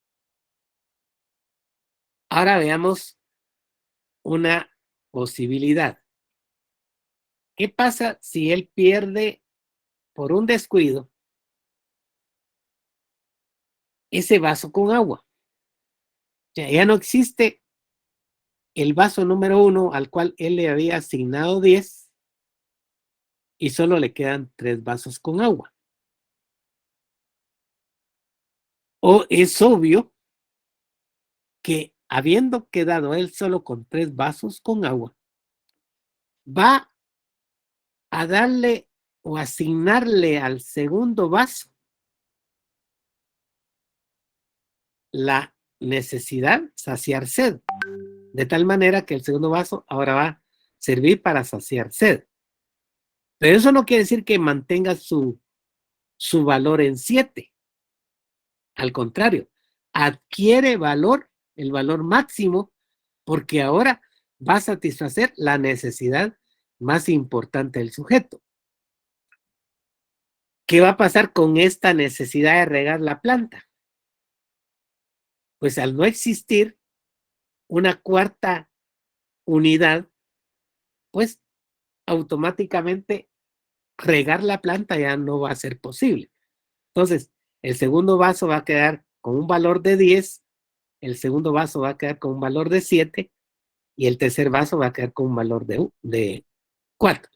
Ahora veamos una posibilidad. ¿Qué pasa si él pierde por un descuido ese vaso con agua? Ya no existe el vaso número 1 al cual él le había asignado 10 y solo le quedan 3 vasos con agua. O es obvio que habiendo quedado él solo con 3 vasos con agua, va a darle o asignarle al segundo vaso la necesidad saciar sed, de tal manera que el segundo vaso ahora va a servir para saciar sed. Pero eso no quiere decir que mantenga su valor en 7. Al contrario, adquiere valor, el valor máximo, porque ahora va a satisfacer la necesidad más importante del sujeto. ¿Qué va a pasar con esta necesidad de regar la planta? Pues al no existir una cuarta unidad, pues automáticamente regar la planta ya no va a ser posible. Entonces, el segundo vaso va a quedar con un valor de 10, el segundo vaso va a quedar con un valor de 7 y el tercer vaso va a quedar con un valor de 4.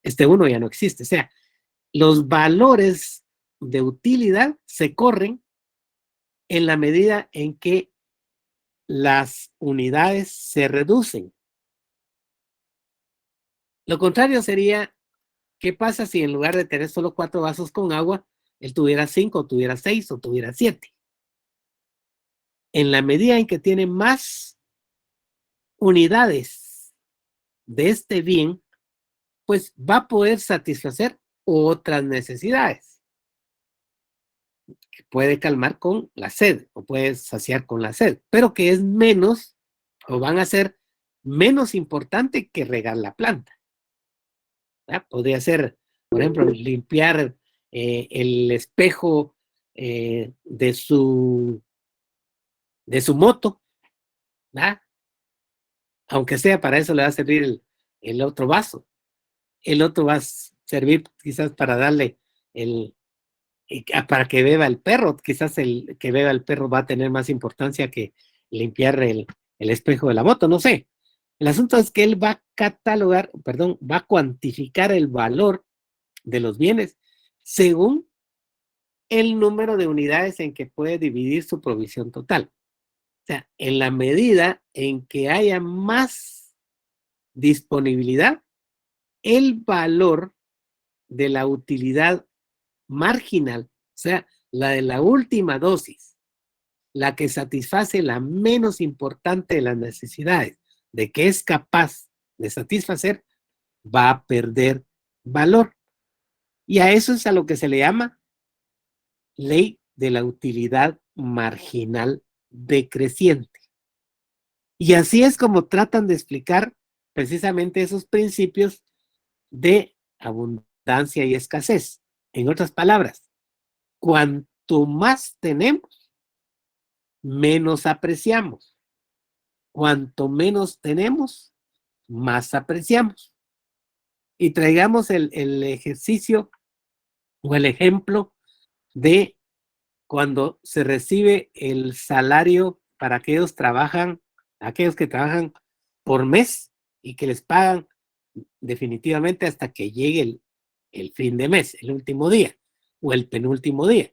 Este 1 ya no existe. O sea, los valores de utilidad se corren en la medida en que las unidades se reducen. Lo contrario sería, ¿qué pasa si en lugar de tener solo 4 vasos con agua, él tuviera 5, o tuviera 6, o tuviera 7? En la medida en que tiene más unidades de este bien, pues va a poder satisfacer otras necesidades. Que puede calmar con la sed, o puede saciar con la sed, pero que es menos, o van a ser menos importante que regar la planta. Podría ser, por ejemplo, limpiar el espejo de su moto, ¿verdad? Aunque sea para eso le va a servir el otro vaso. El otro va a servir quizás para darle para que beba el perro. Quizás el que beba el perro va a tener más importancia que limpiar el espejo de la moto, no sé. El asunto es que él va a va a cuantificar el valor de los bienes según el número de unidades en que puede dividir su provisión total. O sea, en la medida en que haya más disponibilidad, el valor de la utilidad marginal, o sea, la de la última dosis, la que satisface la menos importante de las necesidades, de que es capaz de satisfacer, va a perder valor. Y a eso es a lo que se le llama ley de la utilidad marginal decreciente. Y así es como tratan de explicar precisamente esos principios de abundancia y escasez. En otras palabras, cuanto más tenemos, menos apreciamos. Cuanto menos tenemos, más apreciamos. Y traigamos el ejercicio o el ejemplo de cuando se recibe el salario para aquellos que trabajan por mes y que les pagan definitivamente hasta que llegue el fin de mes, el último día o el penúltimo día.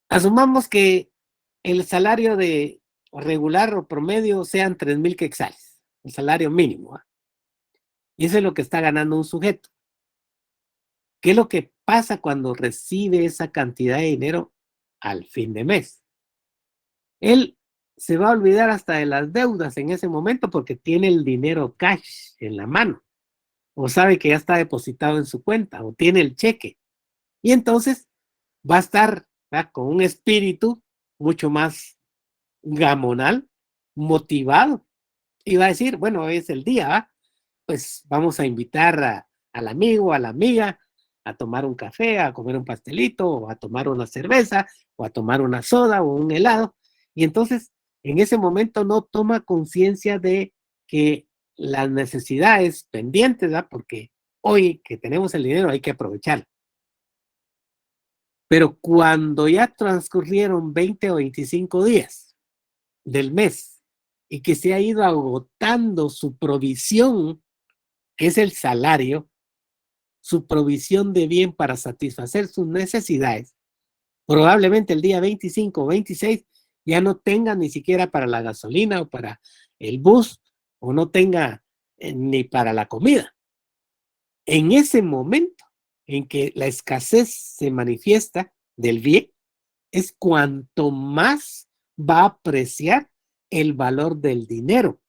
Asumamos que el salario de regular o promedio sean 3,000 quetzales, el salario mínimo, ¿eh? Y eso es lo que está ganando un sujeto. ¿Qué es lo que pasa cuando recibe esa cantidad de dinero al fin de mes? Él se va a olvidar hasta de las deudas en ese momento porque tiene el dinero cash en la mano, o sabe que ya está depositado en su cuenta, o tiene el cheque. Y entonces va a estar, ¿verdad?, con un espíritu mucho más gamonal, motivado, y va a decir, bueno, es el día, ¿va? Pues vamos a invitar al amigo, a la amiga, a tomar un café, a comer un pastelito, o a tomar una cerveza, o a tomar una soda o un helado. Y entonces, en ese momento no toma conciencia de que las necesidades pendientes, ¿verdad?, porque hoy que tenemos el dinero hay que aprovecharlo. Pero cuando ya transcurrieron 20 o 25 días del mes y que se ha ido agotando su provisión, que es el salario, su provisión de bien para satisfacer sus necesidades, probablemente el día 25 o 26 ya no tenga ni siquiera para la gasolina o para el bus, o no tenga ni para la comida. En ese momento en que la escasez se manifiesta del bien, es cuanto más va a apreciar el valor del dinero,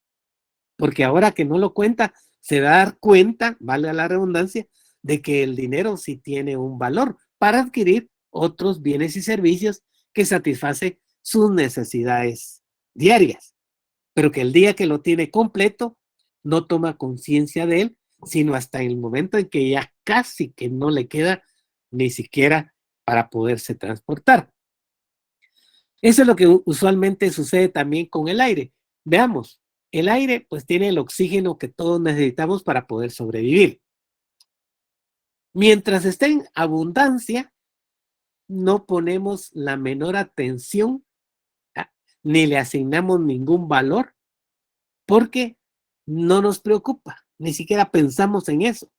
porque ahora que no lo cuenta, se va a dar cuenta, vale la redundancia, de que el dinero sí tiene un valor para adquirir otros bienes y servicios que satisface sus necesidades diarias, pero que el día que lo tiene completo, no toma conciencia de él, sino hasta el momento en que ya casi que no le queda ni siquiera para poderse transportar. Eso es lo que usualmente sucede también con el aire. Veamos, el aire pues tiene el oxígeno que todos necesitamos para poder sobrevivir. Mientras esté en abundancia, no ponemos la menor atención, ni le asignamos ningún valor, porque no nos preocupa, ni siquiera pensamos en eso.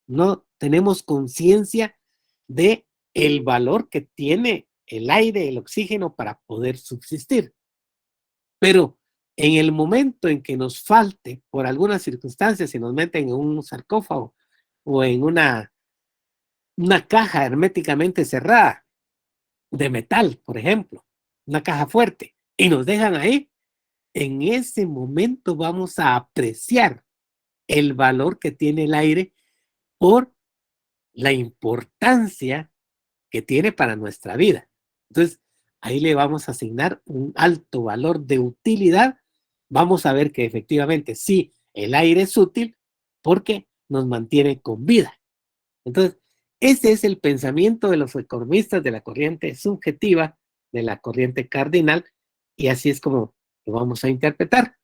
No tenemos conciencia de el valor que tiene el aire, el oxígeno para poder subsistir. Pero en el momento en que nos falte, por alguna circunstancia, si nos meten en un sarcófago o en una caja herméticamente cerrada de metal, por ejemplo, una caja fuerte, y nos dejan ahí, en ese momento vamos a apreciar el valor que tiene el aire por la importancia que tiene para nuestra vida. Entonces, ahí le vamos a asignar un alto valor de utilidad. Vamos a ver que efectivamente sí, el aire es útil porque nos mantiene con vida. Entonces, ese es el pensamiento de los economistas de la corriente subjetiva, de la corriente cardinal, y así es como lo vamos a interpretar.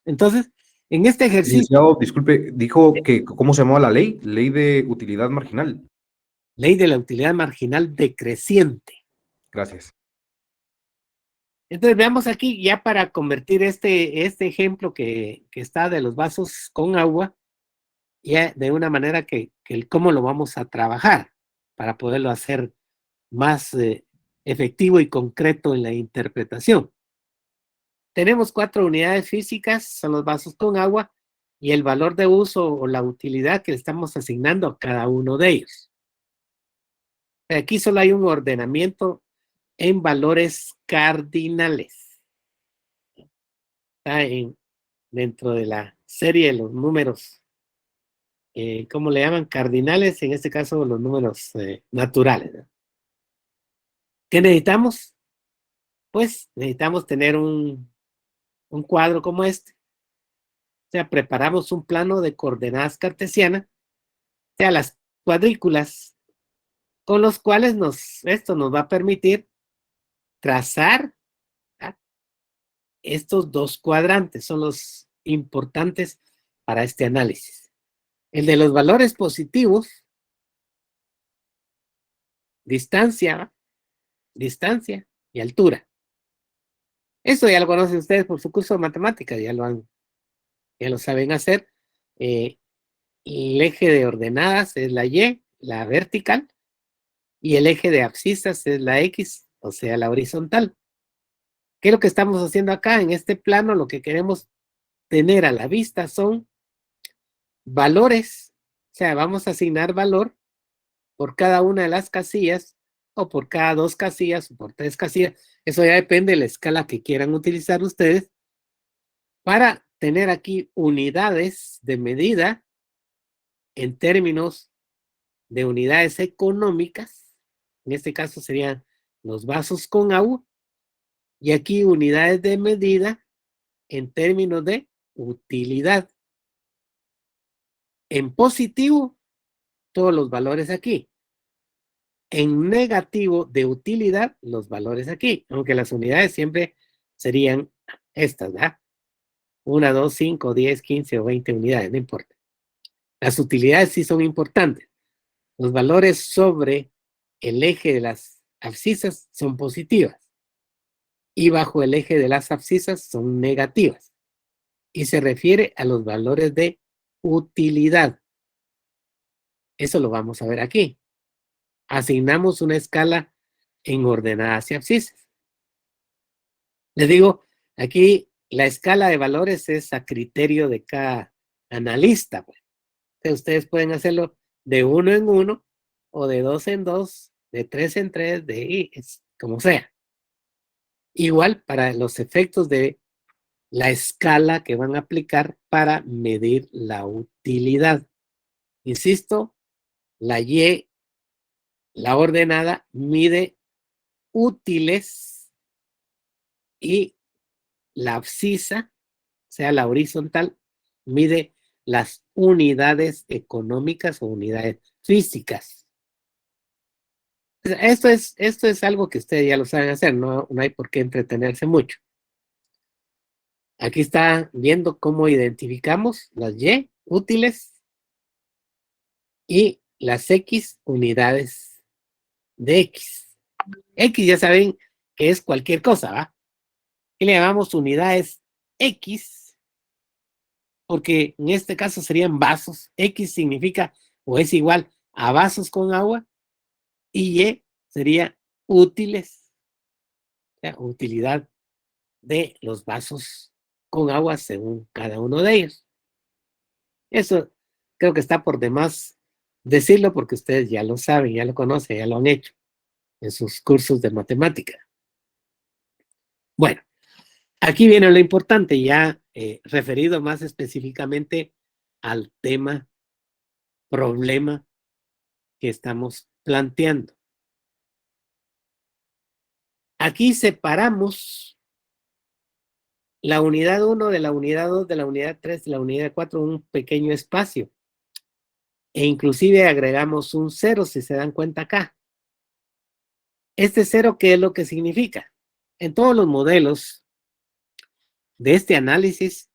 Entonces, en este ejercicio... Licenciado, disculpe, dijo que, ¿cómo se llamaba la ley? Ley de utilidad marginal. Ley de la utilidad marginal decreciente. Gracias. Entonces veamos aquí, ya para convertir este ejemplo que está de los vasos con agua, ya de una manera que cómo lo vamos a trabajar para poderlo hacer más efectivo y concreto en la interpretación. Tenemos 4 unidades físicas, son los vasos con agua, y el valor de uso o la utilidad que le estamos asignando a cada uno de ellos. Aquí solo hay un ordenamiento en valores cardinales. Está dentro de la serie de los números, ¿cómo le llaman? Cardinales, en este caso los números naturales, ¿no? ¿Qué necesitamos? Pues necesitamos tener un cuadro como este. O sea, preparamos un plano de coordenadas cartesianas, o sea, las cuadrículas, con los cuales esto nos va a permitir trazar, ¿ah?, estos 2 cuadrantes, son los importantes para este análisis. El de los valores positivos, distancia, distancia y altura. Eso ya lo conocen ustedes por su curso de matemáticas, ya lo saben hacer. El eje de ordenadas es la Y, la vertical, y el eje de abscisas es la X, o sea, la horizontal. ¿Qué es lo que estamos haciendo acá? En este plano lo que queremos tener a la vista son valores, o sea, vamos a asignar valor por cada una de las casillas, o por cada 2 casillas, o por 3 casillas. Eso ya depende de la escala que quieran utilizar ustedes, para tener aquí unidades de medida en términos de unidades económicas. En este caso serían los vasos con agua, y aquí unidades de medida en términos de utilidad. En positivo, todos los valores aquí. En negativo de utilidad, los valores aquí. Aunque las unidades siempre serían estas, ¿verdad? 1, 2, 5, 10, 15 o 20 unidades, no importa. Las utilidades sí son importantes. Los valores sobre el eje de las abscisas son positivas, y bajo el eje de las abscisas son negativas. Y se refiere a los valores de utilidad. Eso lo vamos a ver aquí. Asignamos una escala en ordenadas y abscisas. Les digo, aquí la escala de valores es a criterio de cada analista, pues. Entonces, ustedes pueden hacerlo de 1 en 1, o de 2 en 2, de 3 en 3, como sea. Igual para los efectos de la escala que van a aplicar para medir la utilidad. Insisto, la Y, la ordenada, mide útiles, y la abscisa, o sea, la horizontal, mide las unidades económicas o unidades físicas. Esto es algo que ustedes ya lo saben hacer, no hay por qué entretenerse mucho. Aquí está viendo cómo identificamos las Y útiles y las X unidades de X. X ya saben que es cualquier cosa, ¿va? Y le llamamos unidades X, porque en este caso serían vasos. X significa o es igual a vasos con agua, y Y sería útiles, o sea, utilidad de los vasos con agua según cada uno de ellos. Eso creo que está por demás decirlo, porque ustedes ya lo saben, ya lo conocen, ya lo han hecho en sus cursos de matemática. Bueno, aquí viene lo importante, ya referido más específicamente al tema, problema que estamos planteando. Aquí separamos la unidad 1 de la unidad 2, de la unidad 3, de la unidad 4, un pequeño espacio. E inclusive agregamos un 0, si se dan cuenta acá. Este 0, ¿qué es lo que significa? En todos los modelos de este análisis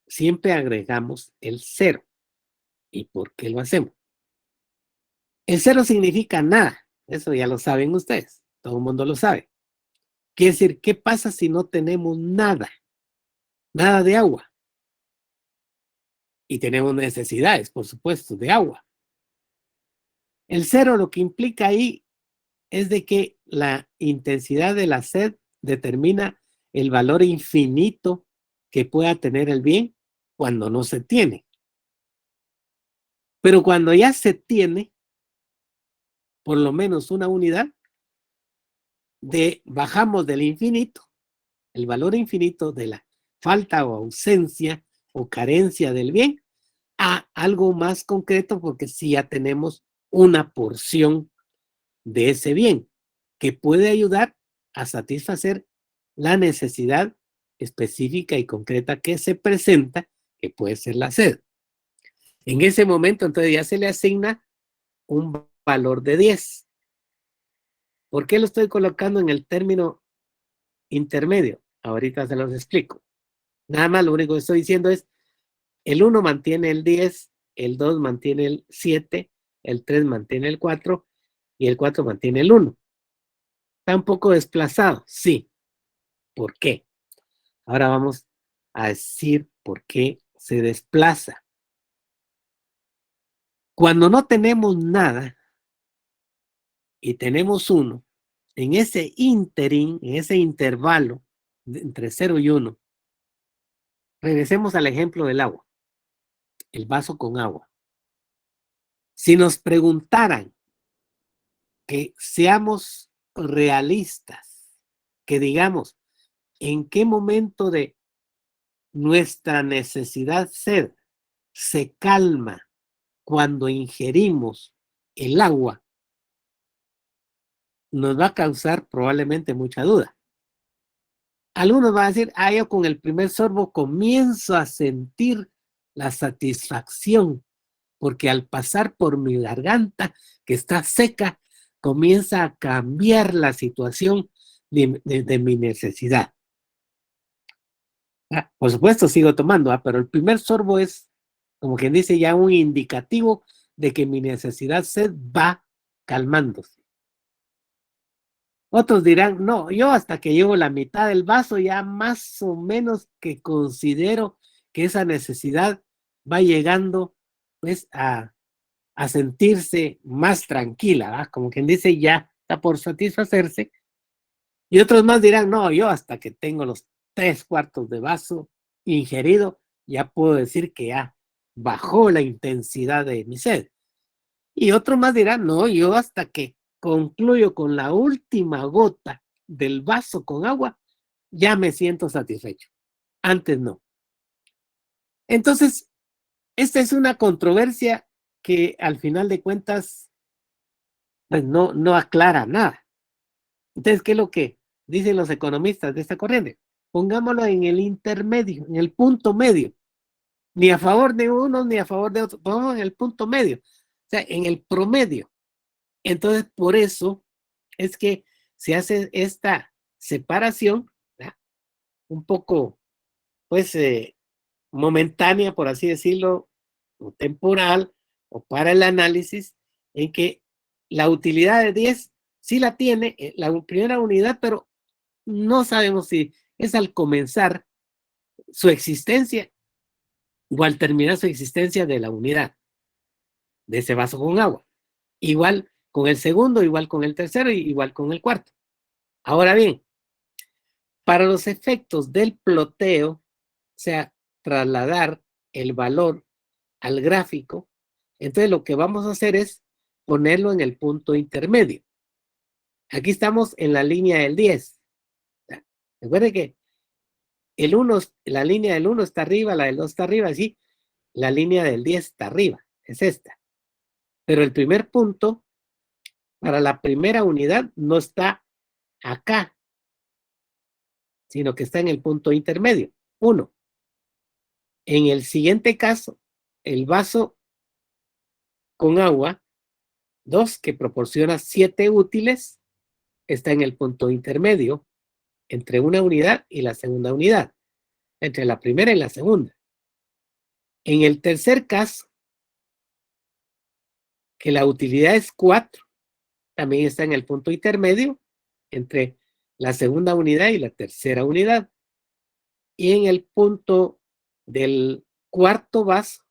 siempre agregamos el 0. ¿Y por qué lo hacemos? El 0 significa nada. Eso ya lo saben ustedes. Todo el mundo lo sabe. Quiere decir, ¿qué pasa si no tenemos nada? Nada de agua. Y tenemos necesidades, por supuesto, de agua. El 0 lo que implica ahí es de que la intensidad de la sed determina el valor infinito que pueda tener el bien cuando no se tiene. Pero cuando ya se tiene por lo menos una unidad, bajamos del infinito, el valor infinito de la falta o ausencia o carencia del bien, a algo más concreto, porque sí ya tenemos una porción de ese bien que puede ayudar a satisfacer la necesidad específica y concreta que se presenta, que puede ser la sed. En ese momento, entonces, ya se le asigna un valor de 10. ¿Por qué lo estoy colocando en el término intermedio? Ahorita se los explico. Nada más lo único que estoy diciendo es, el 1 mantiene el 10, el 2 mantiene el 7, el 3 mantiene el 4 y el 4 mantiene el 1. Está un poco desplazado, sí. ¿Por qué? Ahora vamos a decir por qué se desplaza. Cuando no tenemos nada y tenemos 1, en ese ínterin, en ese intervalo entre 0 y 1, regresemos al ejemplo del agua, el vaso con agua. Si nos preguntaran que seamos realistas, que digamos en qué momento de nuestra necesidad sed se calma cuando ingerimos el agua, nos va a causar probablemente mucha duda. Algunos van a decir, yo con el primer sorbo comienzo a sentir la satisfacción, porque al pasar por mi garganta, que está seca, comienza a cambiar la situación de mi necesidad. Por supuesto, sigo tomando, pero el primer sorbo es, como quien dice, ya un indicativo de que mi necesidad sed va calmándose. Otros dirán, no, yo hasta que llevo la mitad del vaso ya más o menos que considero que esa necesidad va llegando pues a sentirse más tranquila, ¿verdad? Como quien dice, ya está por satisfacerse. Y otros más dirán, no, yo hasta que tengo los 3/4 de vaso ingerido, ya puedo decir que ya bajó la intensidad de mi sed. Y otros más dirán, no, yo hasta que concluyo con la última gota del vaso con agua, ya me siento satisfecho. Antes no. Entonces, esta es una controversia que al final de cuentas pues no aclara nada. Entonces, ¿qué es lo que dicen los economistas de esta corriente? Pongámoslo en el intermedio, en el punto medio. Ni a favor de uno ni a favor de otro. Pongamos en el punto medio. O sea, en el promedio. Entonces, por eso es que se hace esta separación, ¿verdad? Un poco, pues, momentánea, por así decirlo, o temporal, o para el análisis, en que la utilidad de 10 sí la tiene la primera unidad, pero no sabemos si es al comenzar su existencia o al terminar su existencia de la unidad, de ese vaso con agua. Igual con el segundo, igual con el tercero y igual con el cuarto. Ahora bien, para los efectos del ploteo, o sea, trasladar el valor al gráfico, entonces lo que vamos a hacer es ponerlo en el punto intermedio. Aquí estamos en la línea del 10. Recuerden que el 1, la línea del 1 está arriba, la del 2 está arriba, así, la línea del 10 está arriba, es esta. Pero el primer punto para la primera unidad no está acá, sino que está en el punto intermedio, 1. En el siguiente caso, el vaso con agua, 2, que proporciona 7 útiles, está en el punto intermedio entre una unidad y la segunda unidad, entre la primera y la segunda. En el tercer caso, que la utilidad es 4, también está en el punto intermedio entre la segunda unidad y la tercera unidad. Y en el punto del cuarto vaso,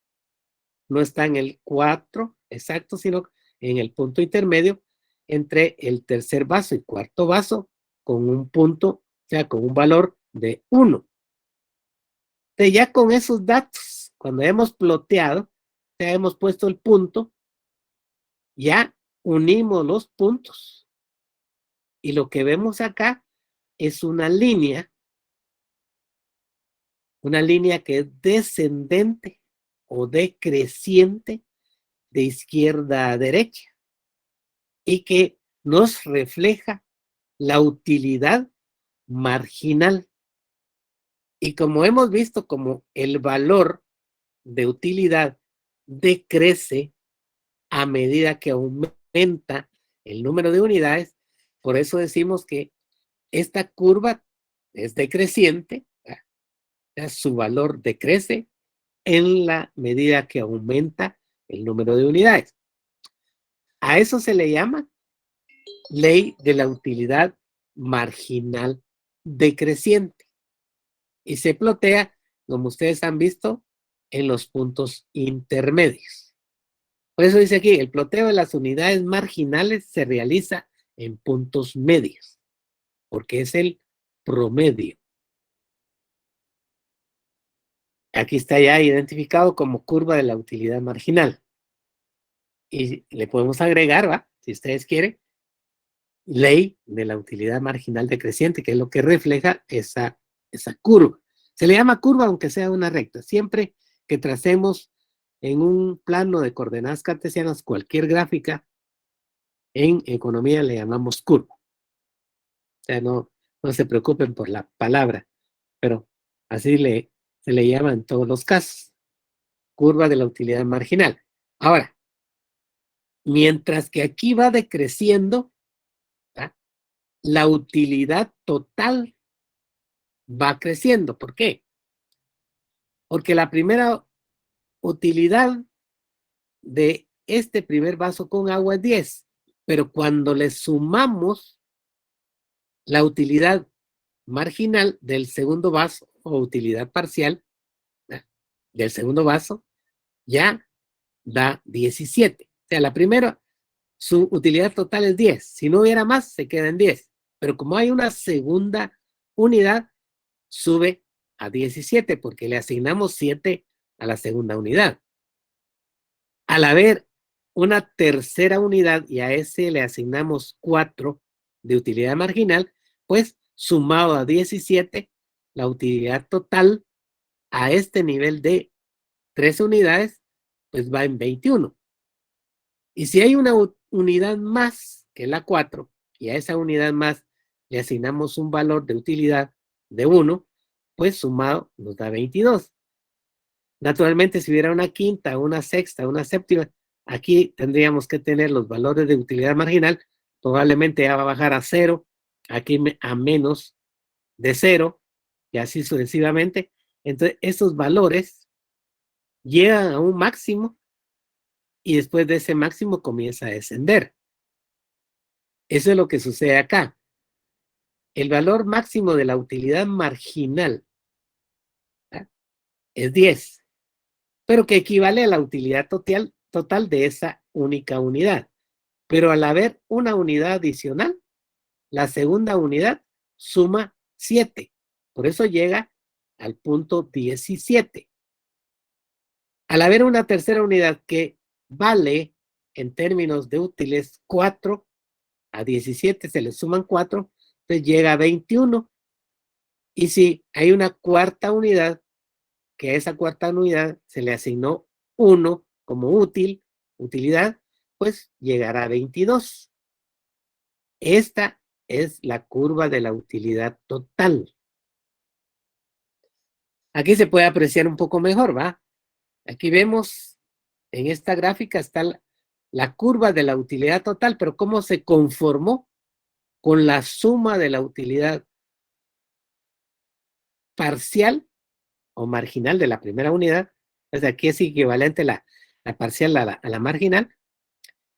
no está en el 4 exacto, sino en el punto intermedio entre el tercer vaso y cuarto vaso con un punto, o sea, con un valor de 1. Entonces ya con esos datos, cuando hemos ploteado, ya hemos puesto el punto, ya unimos los puntos. Y lo que vemos acá es una línea que es descendente o decreciente de izquierda a derecha y que nos refleja la utilidad marginal. Y como hemos visto, como el valor de utilidad decrece a medida que aumenta el número de unidades, por eso decimos que esta curva es decreciente, su valor decrece en la medida que aumenta el número de unidades. A eso se le llama ley de la utilidad marginal decreciente. Y se plotea, como ustedes han visto, en los puntos intermedios. Por eso dice aquí, el ploteo de las unidades marginales se realiza en puntos medios, porque es el promedio. Aquí está ya identificado como curva de la utilidad marginal. Y le podemos agregar, ¿va? Si ustedes quieren, ley de la utilidad marginal decreciente, que es lo que refleja esa curva. Se le llama curva aunque sea una recta. Siempre que tracemos en un plano de coordenadas cartesianas cualquier gráfica, en economía le llamamos curva. O sea, no se preocupen por la palabra, pero así se le llama en todos los casos. Curva de la utilidad marginal. Ahora, mientras que aquí va decreciendo, ¿tá?, la utilidad total va creciendo. ¿Por qué? Porque la primera utilidad de este primer vaso con agua es 10, pero cuando le sumamos la utilidad marginal del segundo vaso o utilidad parcial del segundo vaso, ya da 17. O sea, la primera, su utilidad total es 10. Si no hubiera más, se queda en 10. Pero como hay una segunda unidad, sube a 17 porque le asignamos 7 a la segunda unidad. Al haber una tercera unidad y a ese le asignamos 4 de utilidad marginal, pues sumado a 17, la utilidad total a este nivel de 3 unidades, pues va en 21. Y si hay una unidad más, que es la 4, y a esa unidad más le asignamos un valor de utilidad de 1, pues sumado nos da 22. Naturalmente, si hubiera una quinta, una sexta, una séptima, aquí tendríamos que tener los valores de utilidad marginal, probablemente ya va a bajar a 0, aquí a menos de 0, y así sucesivamente. Entonces, esos valores llegan a un máximo y después de ese máximo comienza a descender. Eso es lo que sucede acá. El valor máximo de la utilidad marginal, ¿tá?, es 10, pero que equivale a la utilidad total de esa única unidad. Pero al haber una unidad adicional, la segunda unidad suma 7. Por eso llega al punto 17. Al haber una tercera unidad que vale en términos de útiles 4, a 17 se le suman 4, entonces llega a 21. Y si hay una cuarta unidad, que a esa cuarta unidad se le asignó 1 como utilidad, pues llegará a 22. Esta es la curva de la utilidad total. Aquí se puede apreciar un poco mejor, ¿va? Aquí vemos, en esta gráfica está la curva de la utilidad total, pero cómo se conformó con la suma de la utilidad parcial o marginal de la primera unidad. Entonces aquí es equivalente la parcial a la marginal,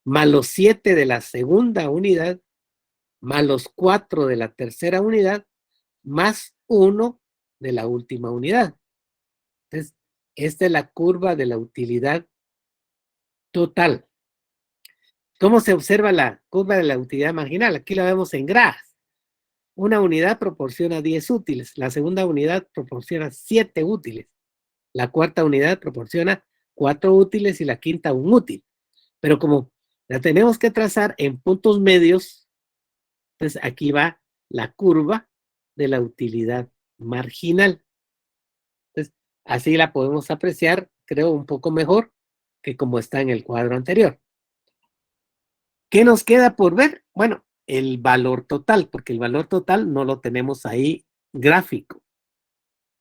más los 7 de la segunda unidad, más los 4 de la tercera unidad, más 1 de la última unidad. Entonces, esta es la curva de la utilidad total. ¿Cómo se observa la curva de la utilidad marginal? Aquí la vemos en grados. Una unidad proporciona 10 útiles, la segunda unidad proporciona 7 útiles, la cuarta unidad proporciona 4 útiles y la quinta un útil. Pero como la tenemos que trazar en puntos medios, entonces aquí va la curva de la utilidad marginal. Entonces, así la podemos apreciar, creo, un poco mejor que como está en el cuadro anterior. ¿Qué nos queda por ver? Bueno, el valor total, porque el valor total no lo tenemos ahí gráfico.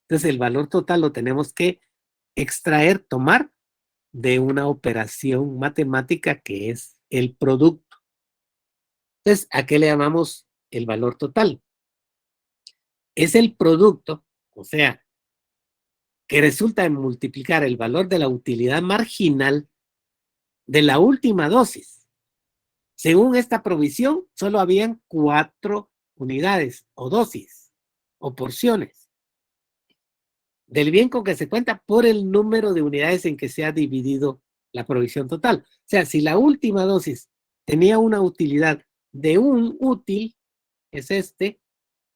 Entonces, el valor total lo tenemos que extraer, tomar de una operación matemática que es el producto. Entonces, ¿a qué le llamamos el valor total? Es el producto, o sea, que resulta en multiplicar el valor de la utilidad marginal de la última dosis. Según esta provisión, solo habían 4 unidades o dosis o porciones del bien con que se cuenta por el número de unidades en que se ha dividido la provisión total. O sea, si la última dosis tenía una utilidad de un útil, es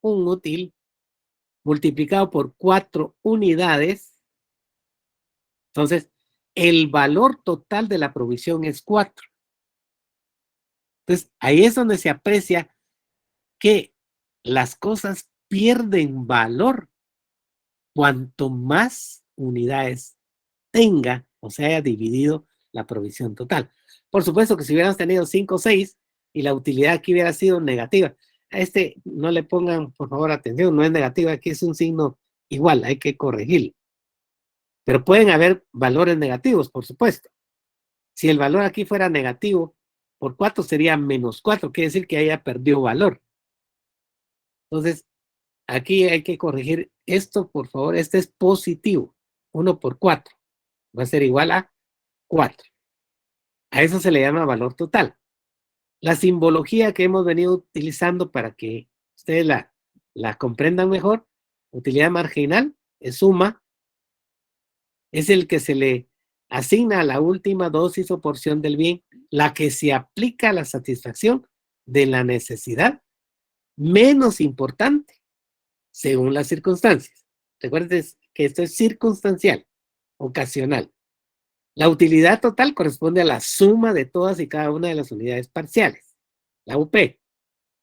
un útil multiplicado por 4 unidades, entonces el valor total de la provisión es 4. Entonces, ahí es donde se aprecia que las cosas pierden valor cuanto más unidades tenga o se haya dividido la provisión total. Por supuesto que si hubiéramos tenido 5 o 6 y la utilidad aquí hubiera sido negativa, a no le pongan por favor atención, no es negativa, aquí es un signo igual, hay que corregirlo. Pero pueden haber valores negativos, por supuesto. Si el valor aquí fuera negativo, por 4 sería menos 4, quiere decir que haya perdido valor. Entonces, aquí hay que corregir esto, por favor. Este es positivo. 1 por 4 va a ser igual a 4. A eso se le llama valor total. La simbología que hemos venido utilizando para que ustedes la comprendan mejor, utilidad marginal, es suma, es el que se le asigna a la última dosis o porción del bien, la que se aplica a la satisfacción de la necesidad menos importante según las circunstancias. Recuerden que esto es circunstancial, ocasional. La utilidad total corresponde a la suma de todas y cada una de las unidades parciales, la UP,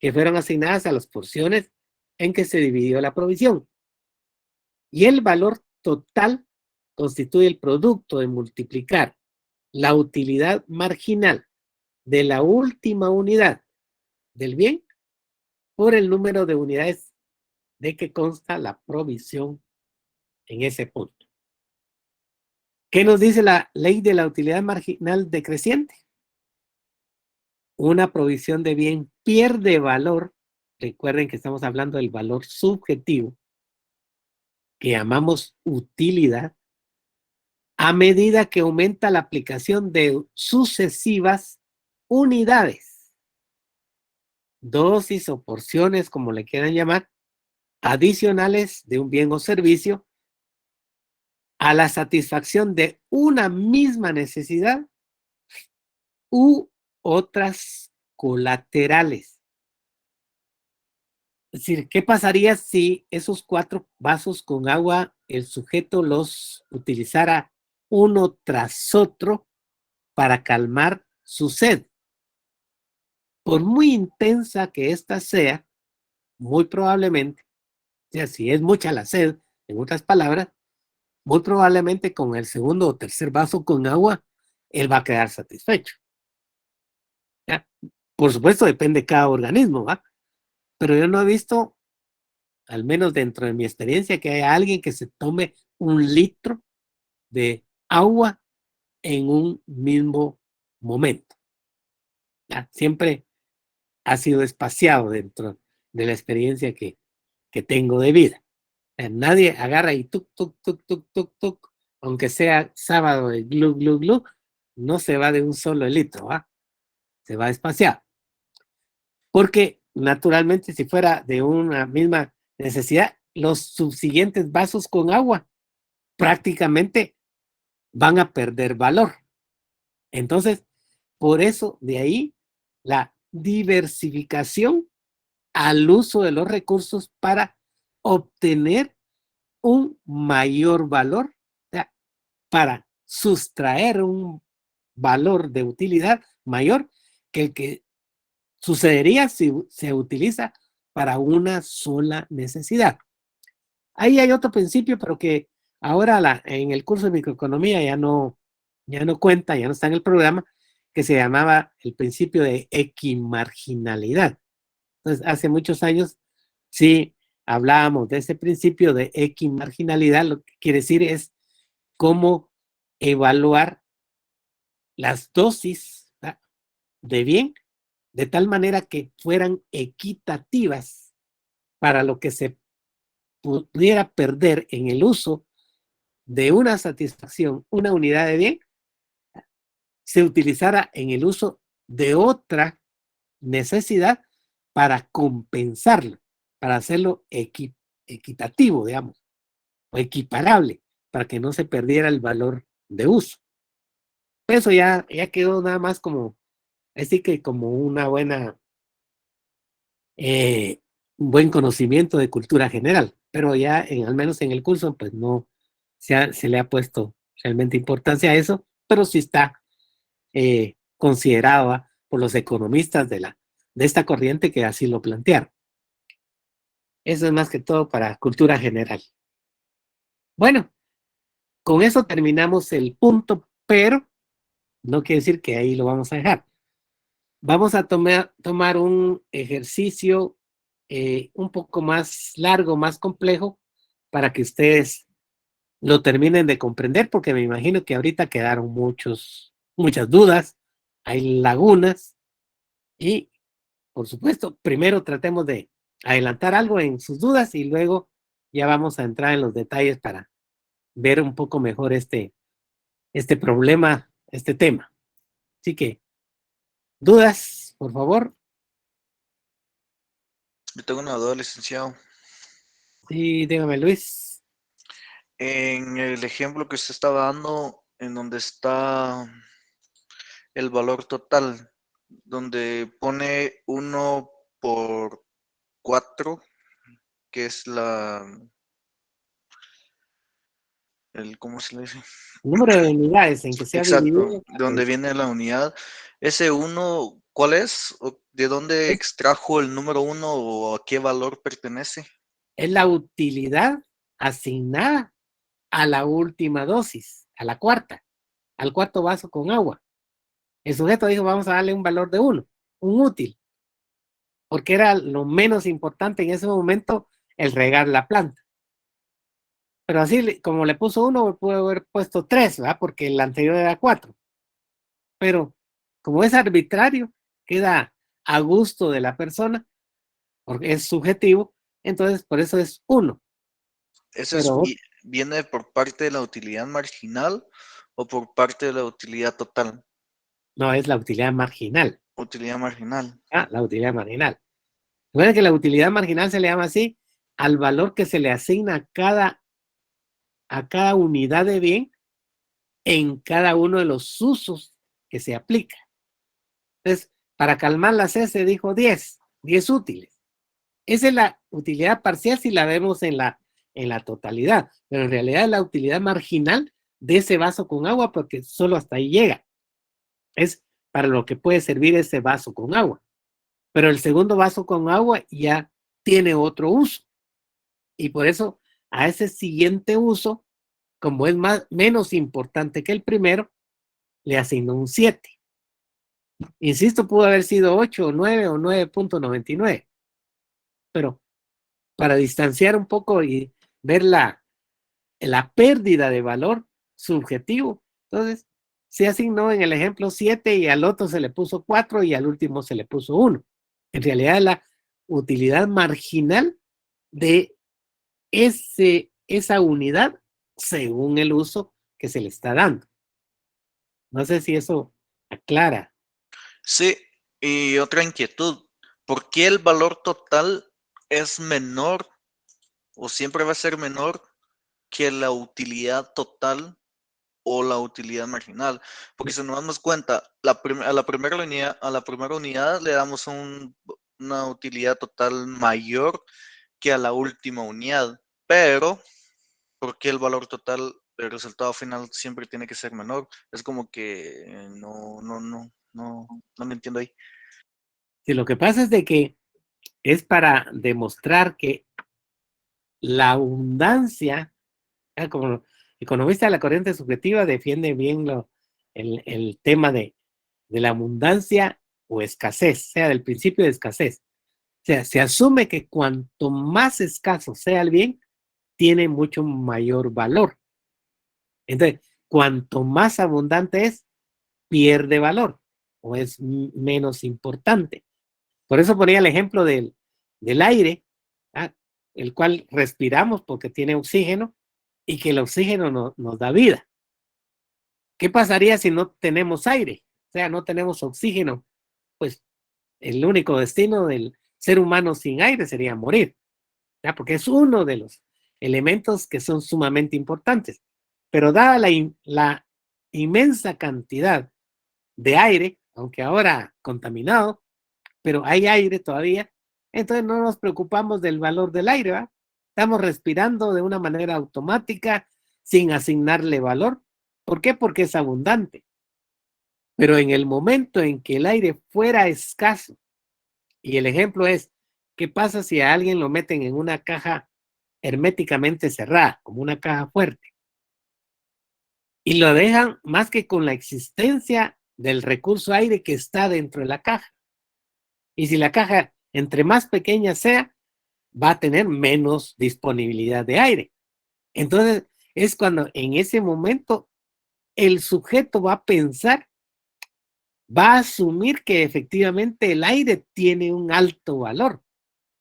que fueron asignadas a las porciones en que se dividió la provisión. Y el valor total constituye el producto de multiplicar la utilidad marginal de la última unidad del bien por el número de unidades de que consta la provisión en ese punto. ¿Qué nos dice la ley de la utilidad marginal decreciente? Una provisión de bien pierde valor. Recuerden que estamos hablando del valor subjetivo, que llamamos utilidad, a medida que aumenta la aplicación de sucesivas unidades, dosis o porciones, como le quieran llamar, adicionales de un bien o servicio a la satisfacción de una misma necesidad u otras colaterales. Es decir, ¿qué pasaría si esos 4 vasos con agua el sujeto los utilizara uno tras otro para calmar su sed? Por muy intensa que ésta sea, muy probablemente, o sea, si es mucha la sed, en otras palabras, muy probablemente con el segundo o tercer vaso con agua, él va a quedar satisfecho. ¿Ya? Por supuesto, depende de cada organismo, ¿va? Pero yo no he visto, al menos dentro de mi experiencia, que haya alguien que se tome 1 litro de agua en un mismo momento. ¿Ya? Siempre ha sido espaciado dentro de la experiencia que tengo de vida. Nadie agarra y tuc, tuc, tuc, tuc, tuc, tuc, aunque sea sábado de glu, glu, glu, no se va de un solo litro, ¿va? Se va espaciado. Porque naturalmente si fuera de una misma necesidad, los subsiguientes vasos con agua prácticamente van a perder valor. Entonces, por eso de ahí la diversificación al uso de los recursos para obtener un mayor valor, o sea, para sustraer un valor de utilidad mayor que el que sucedería si se utiliza para una sola necesidad. Ahí hay otro principio, pero que ahora en el curso de microeconomía ya no cuenta, ya no está en el programa, que se llamaba el principio de equimarginalidad. Entonces, hace muchos años sí hablábamos de ese principio de equimarginalidad, lo que quiere decir es cómo evaluar las dosis, ¿verdad?, de bien, de tal manera que fueran equitativas para lo que se pudiera perder en el uso de una satisfacción, una unidad de bien, se utilizara en el uso de otra necesidad para compensarlo, para hacerlo equitativo, digamos, o equiparable, para que no se perdiera el valor de uso. Eso ya quedó nada más como, así que como una buena, un buen conocimiento de cultura general, pero ya al menos en el curso, pues no se le ha puesto realmente importancia a eso, pero sí está considerada por los economistas de esta corriente que así lo plantearon. Eso es más que todo para cultura general. Bueno, con eso terminamos el punto, pero no quiere decir que ahí lo vamos a dejar. Vamos a tomar un ejercicio un poco más largo, más complejo, para que ustedes lo terminen de comprender, porque me imagino que ahorita quedaron muchas dudas, hay lagunas, y por supuesto, primero tratemos de adelantar algo en sus dudas y luego ya vamos a entrar en los detalles para ver un poco mejor este problema, este tema. Así que, dudas, por favor. Yo tengo una duda, licenciado. Sí, dígame, Luis. En el ejemplo que usted estaba dando, en donde está el valor total, donde pone 1 por 4, que es ¿cómo se le dice? El número de unidades en que se ha dividido. Exacto, donde viene la unidad. Ese 1, ¿cuál es? ¿De dónde extrajo el número 1 o a qué valor pertenece? Es la utilidad asignada a la última dosis, a la cuarta, al cuarto vaso con agua. El sujeto dijo, vamos a darle un valor de 1, un útil, porque era lo menos importante en ese momento el regar la planta. Pero así, como le puso 1, puede haber puesto 3, ¿verdad? Porque el anterior era 4. Pero como es arbitrario, queda a gusto de la persona, porque es subjetivo, entonces por eso es 1. ¿Eso Pero viene por parte de la utilidad marginal o por parte de la utilidad total? no, es la utilidad marginal. Utilidad marginal. La utilidad marginal. Recuerden que la utilidad marginal se le llama así al valor que se le asigna a cada unidad de bien en cada uno de los usos que se aplica. Entonces, para calmar la C se dijo 10 útiles. Esa es la utilidad parcial si la vemos en la totalidad, pero en realidad es la utilidad marginal de ese vaso con agua porque solo hasta ahí llega. Es para lo que puede servir ese vaso con agua. Pero el segundo vaso con agua ya tiene otro uso. Y por eso a ese siguiente uso, como es menos importante que el primero, le asignó un 7. Insisto, pudo haber sido 8 o 9 o 9.99. Pero para distanciar un poco y ver la pérdida de valor subjetivo, entonces se asignó en el ejemplo 7 y al otro se le puso 4 y al último se le puso 1. En realidad la utilidad marginal de esa unidad según el uso que se le está dando. No sé si eso aclara. Sí, y otra inquietud. ¿Por qué el valor total es menor o siempre va a ser menor que la utilidad total o la utilidad marginal? Porque si nos damos cuenta, a la primera unidad le damos una utilidad total mayor que a la última unidad, pero ¿por qué el valor total del resultado final siempre tiene que ser menor? Es como que no me entiendo ahí. Si lo que pasa es de que es para demostrar que la abundancia, como economista de la corriente subjetiva, defiende bien el tema de la abundancia o escasez, sea del principio de escasez. O sea, se asume que cuanto más escaso sea el bien, tiene mucho mayor valor. Entonces, cuanto más abundante es, pierde valor o es menos importante. Por eso ponía el ejemplo del aire, el cual respiramos porque tiene oxígeno y que el oxígeno nos da vida. ¿Qué pasaría si no tenemos aire? O sea, no tenemos oxígeno. Pues el único destino del ser humano sin aire sería morir, ¿ya? Porque es uno de los elementos que son sumamente importantes. Pero dada la inmensa cantidad de aire, aunque ahora contaminado, pero hay aire todavía, entonces no nos preocupamos del valor del aire, ¿va? Estamos respirando de una manera automática, sin asignarle valor. ¿Por qué? Porque es abundante. Pero en el momento en que el aire fuera escaso, y el ejemplo es, ¿qué pasa si a alguien lo meten en una caja herméticamente cerrada, como una caja fuerte? Y lo dejan más que con la existencia del recurso aire que está dentro de la caja. Y si la caja, entre más pequeña sea, va a tener menos disponibilidad de aire. Entonces, es cuando en ese momento el sujeto va a pensar, va a asumir que efectivamente el aire tiene un alto valor,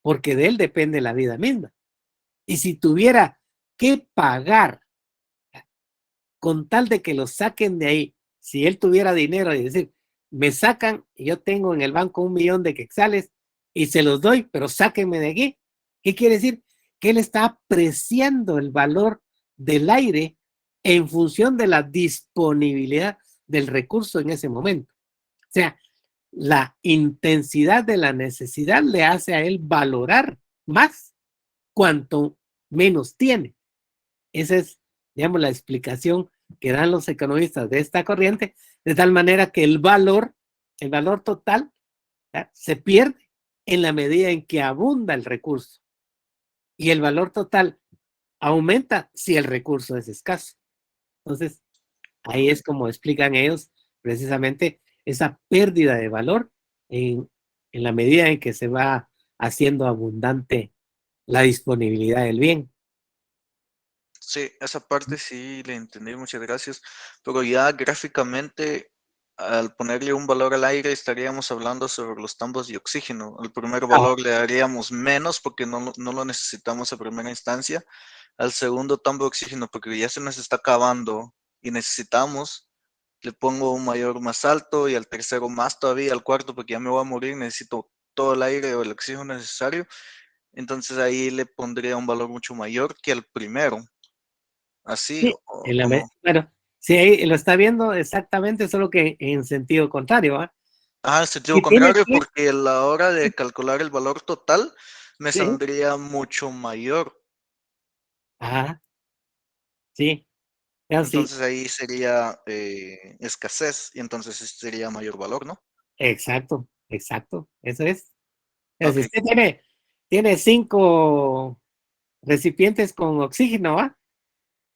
porque de él depende la vida misma. Y si tuviera que pagar con tal de que lo saquen de ahí, si él tuviera dinero y decir, me sacan, yo tengo en el banco 1,000,000 de quetzales y se los doy, pero sáquenme de aquí. ¿Qué quiere decir? Que él está apreciando el valor del aire en función de la disponibilidad del recurso en ese momento. O sea, la intensidad de la necesidad le hace a él valorar más cuanto menos tiene. Esa es, digamos, la explicación que dan los economistas de esta corriente, de tal manera que el valor total, ¿ya?, se pierde en la medida en que abunda el recurso. Y el valor total aumenta si el recurso es escaso. Entonces, ahí es como explican ellos precisamente esa pérdida de valor en la medida en que se va haciendo abundante la disponibilidad del bien. Sí, esa parte sí le entendí, muchas gracias. Pero ya gráficamente, al ponerle un valor al aire, estaríamos hablando sobre los tambos de oxígeno. Al primer valor le daríamos menos porque no lo necesitamos a primera instancia. Al segundo tambo de oxígeno, porque ya se nos está acabando y necesitamos, le pongo un mayor más alto, y al tercero más todavía, al cuarto, porque ya me voy a morir, necesito todo el aire o el oxígeno necesario. Entonces ahí le pondría un valor mucho mayor que al primero. ¿Así Sí, o no? bueno, sí, ahí lo está viendo exactamente, solo que en sentido contrario, ¿ah? En sentido Y tiene contrario, que, porque a la hora de calcular el valor total me sí, saldría mucho mayor. ajá, sí, ya sí, Entonces ahí sería escasez, y entonces sería mayor valor, ¿no? exacto, exacto, eso es. Si Ok, usted tiene 5 recipientes con oxígeno, ¿va?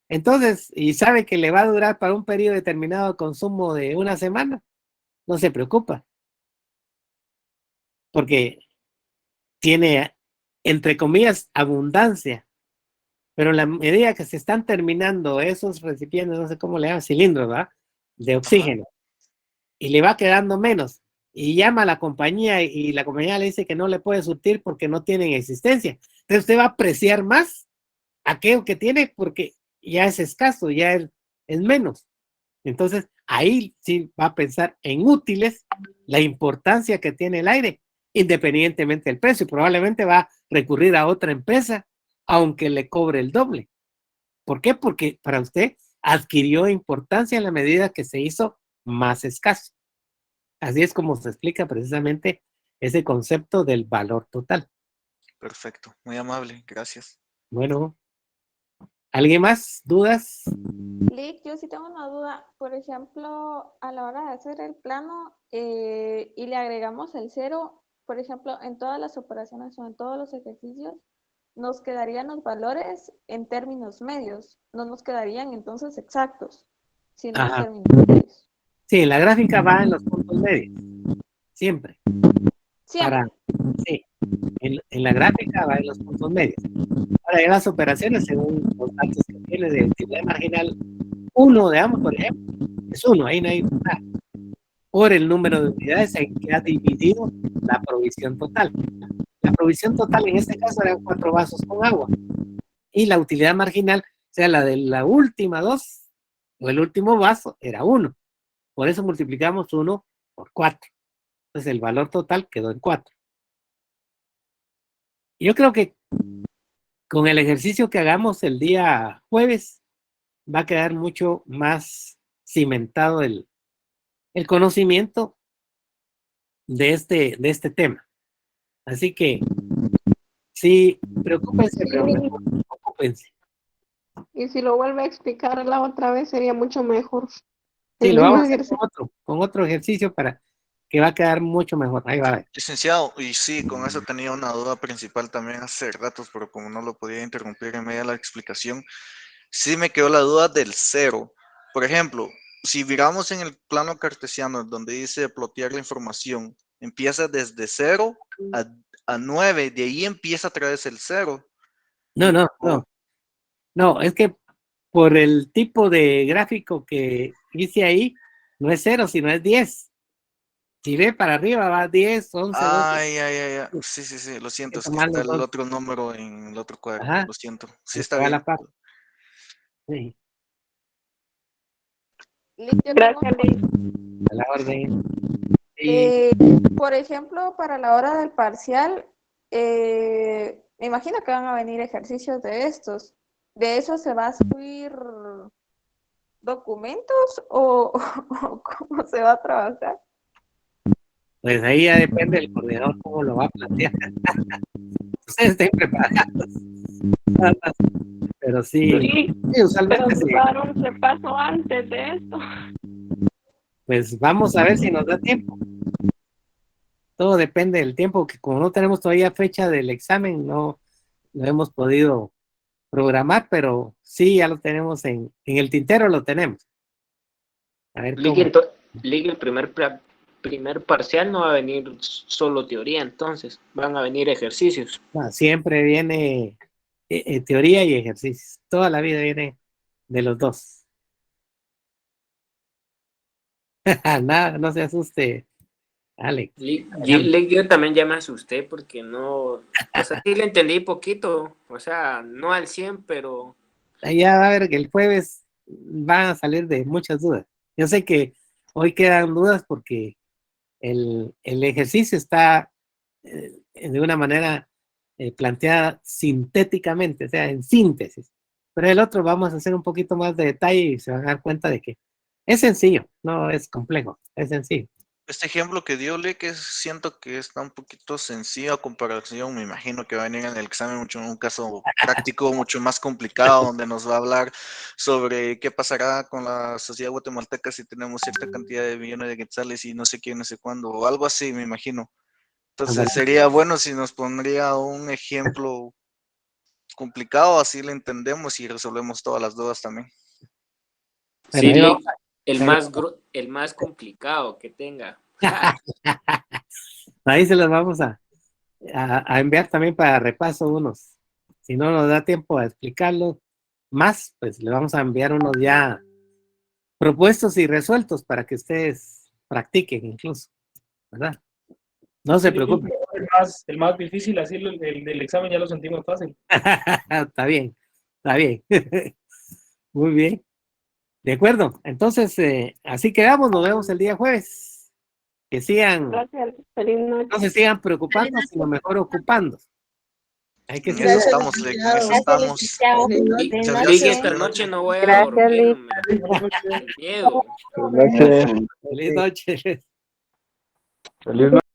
Entonces, y sabe que le va a durar para un periodo determinado de consumo de una semana, no se preocupa, porque tiene, entre comillas, abundancia. Pero en la medida que se están terminando esos recipientes, no sé cómo le llaman, cilindros, ¿verdad?, de ajá. oxígeno, y le va quedando menos, y llama a la compañía y la compañía le dice que no le puede surtir porque no tienen existencia. Entonces usted va a apreciar más aquello que tiene porque ya es escaso, ya es menos. Entonces ahí sí va a pensar en útiles, la importancia que tiene el aire, independientemente del precio. Probablemente va a recurrir a otra empresa, aunque le cobre el doble. ¿Por qué? Porque para usted adquirió importancia en la medida que se hizo más escaso. Así es como se explica precisamente ese concepto del valor total. Perfecto, muy amable, gracias. Bueno, ¿alguien más? ¿Dudas? Lick, yo sí tengo una duda. Por ejemplo, a la hora de hacer el plano y le agregamos el cero, por ejemplo, en todas las operaciones o en todos los ejercicios, nos quedarían los valores en términos medios, no nos quedarían entonces exactos, sino en Ajá. términos medios. Sí, la gráfica va en los puntos medios, siempre. Siempre. Sí, en la gráfica va en los puntos medios. Ahora, en las operaciones, según los datos que tiene de utilidad marginal, uno de ambos, por ejemplo, es uno, ahí no hay nada, por el número de unidades en que ha dividido la provisión total. La provisión total en este caso eran 4 vasos con agua, y la utilidad marginal, o sea, la de la última 2 o el último vaso, era 1. Por eso multiplicamos 1 por 4. Entonces el valor total quedó en 4. Yo creo que con el ejercicio que hagamos el día jueves va a quedar mucho más cimentado el conocimiento de este tema. Así que sí, preocúpense, pero mejor ocúpense. Y si lo vuelve a explicar la otra vez sería mucho mejor. Sí, El lo mismo vamos a hacer ejercicio. con otro ejercicio para que va a quedar mucho mejor. Ahí va. Licenciado, y sí, con eso tenía una duda principal también hace ratos, pero como no lo podía interrumpir en medio de la explicación, sí me quedó la duda del cero. Por ejemplo, si miramos en el plano cartesiano, donde dice plotear la información, empieza desde 0 a 9, de ahí empieza otra vez el 0. No, es que por el tipo de gráfico que hice ahí, no es 0, sino es 10. Si ve para arriba va 10, 11, 12. Ay. Sí, lo siento, es que Tomar está los el dos. otro número en el otro cuadro, Ajá, lo siento. Sí, el está que va a bien. la par. Sí, Gracias, Liz. a la orden. Sí, Por ejemplo, para la hora del parcial, me imagino que van a venir ejercicios de estos. ¿De eso se va a subir documentos o cómo se va a trabajar? pues ahí ya depende del coordinador cómo lo va a plantear. Ustedes estén preparados. Pero sí, Sí, usualmente pero sí. se va a dar un repaso antes de esto. Pues vamos a ver si nos da tiempo. Todo depende del tiempo, que como no tenemos todavía fecha del examen, no lo hemos podido programar, pero sí, ya lo tenemos en el tintero, lo tenemos. A ver cómo. Ligue, el primer parcial no va a venir solo teoría, entonces van a venir ejercicios. No, siempre viene teoría y ejercicios. Toda la vida viene de los dos. Nada, no se asuste, Alex. Yo también ya me asusté porque no, o sea, sí le entendí poquito, o sea, no al 100, pero... Ya va a ver que el jueves van a salir de muchas dudas. Yo sé que hoy quedan dudas porque el ejercicio está de una manera planteada sintéticamente, o sea, en síntesis. Pero el otro vamos a hacer un poquito más de detalle y se van a dar cuenta de que es sencillo, no es complejo, es sencillo. Este ejemplo que dio que siento que está un poquito sencillo a comparación, me imagino que va a venir en el examen un caso práctico mucho más complicado, donde nos va a hablar sobre qué pasará con la sociedad guatemalteca si tenemos cierta cantidad de millones de quetzales y no sé qué, no sé cuándo, o algo así, me imagino. Entonces sería bueno si nos pondría un ejemplo complicado, así le entendemos y resolvemos todas las dudas también. Pero Sí, el más complicado que tenga. ahí se los vamos a enviar también para repaso unos. Si no nos da tiempo a explicarlo más, pues le vamos a enviar unos ya propuestos y resueltos para que ustedes practiquen incluso, ¿verdad? No se preocupen. El más difícil, así el del examen ya lo sentimos fácil. Está bien, está bien. Muy bien. De acuerdo. Entonces, así quedamos. Nos vemos el día jueves. Que sigan, Gracias, feliz noche. no se sigan preocupando, sino mejor ocupando. Hay que En ser. eso estamos, en eso estamos. Muchas Ligue, gracias. esta noche no voy a Gracias, dormir, Liz. me da miedo. Feliz noche. Feliz noche.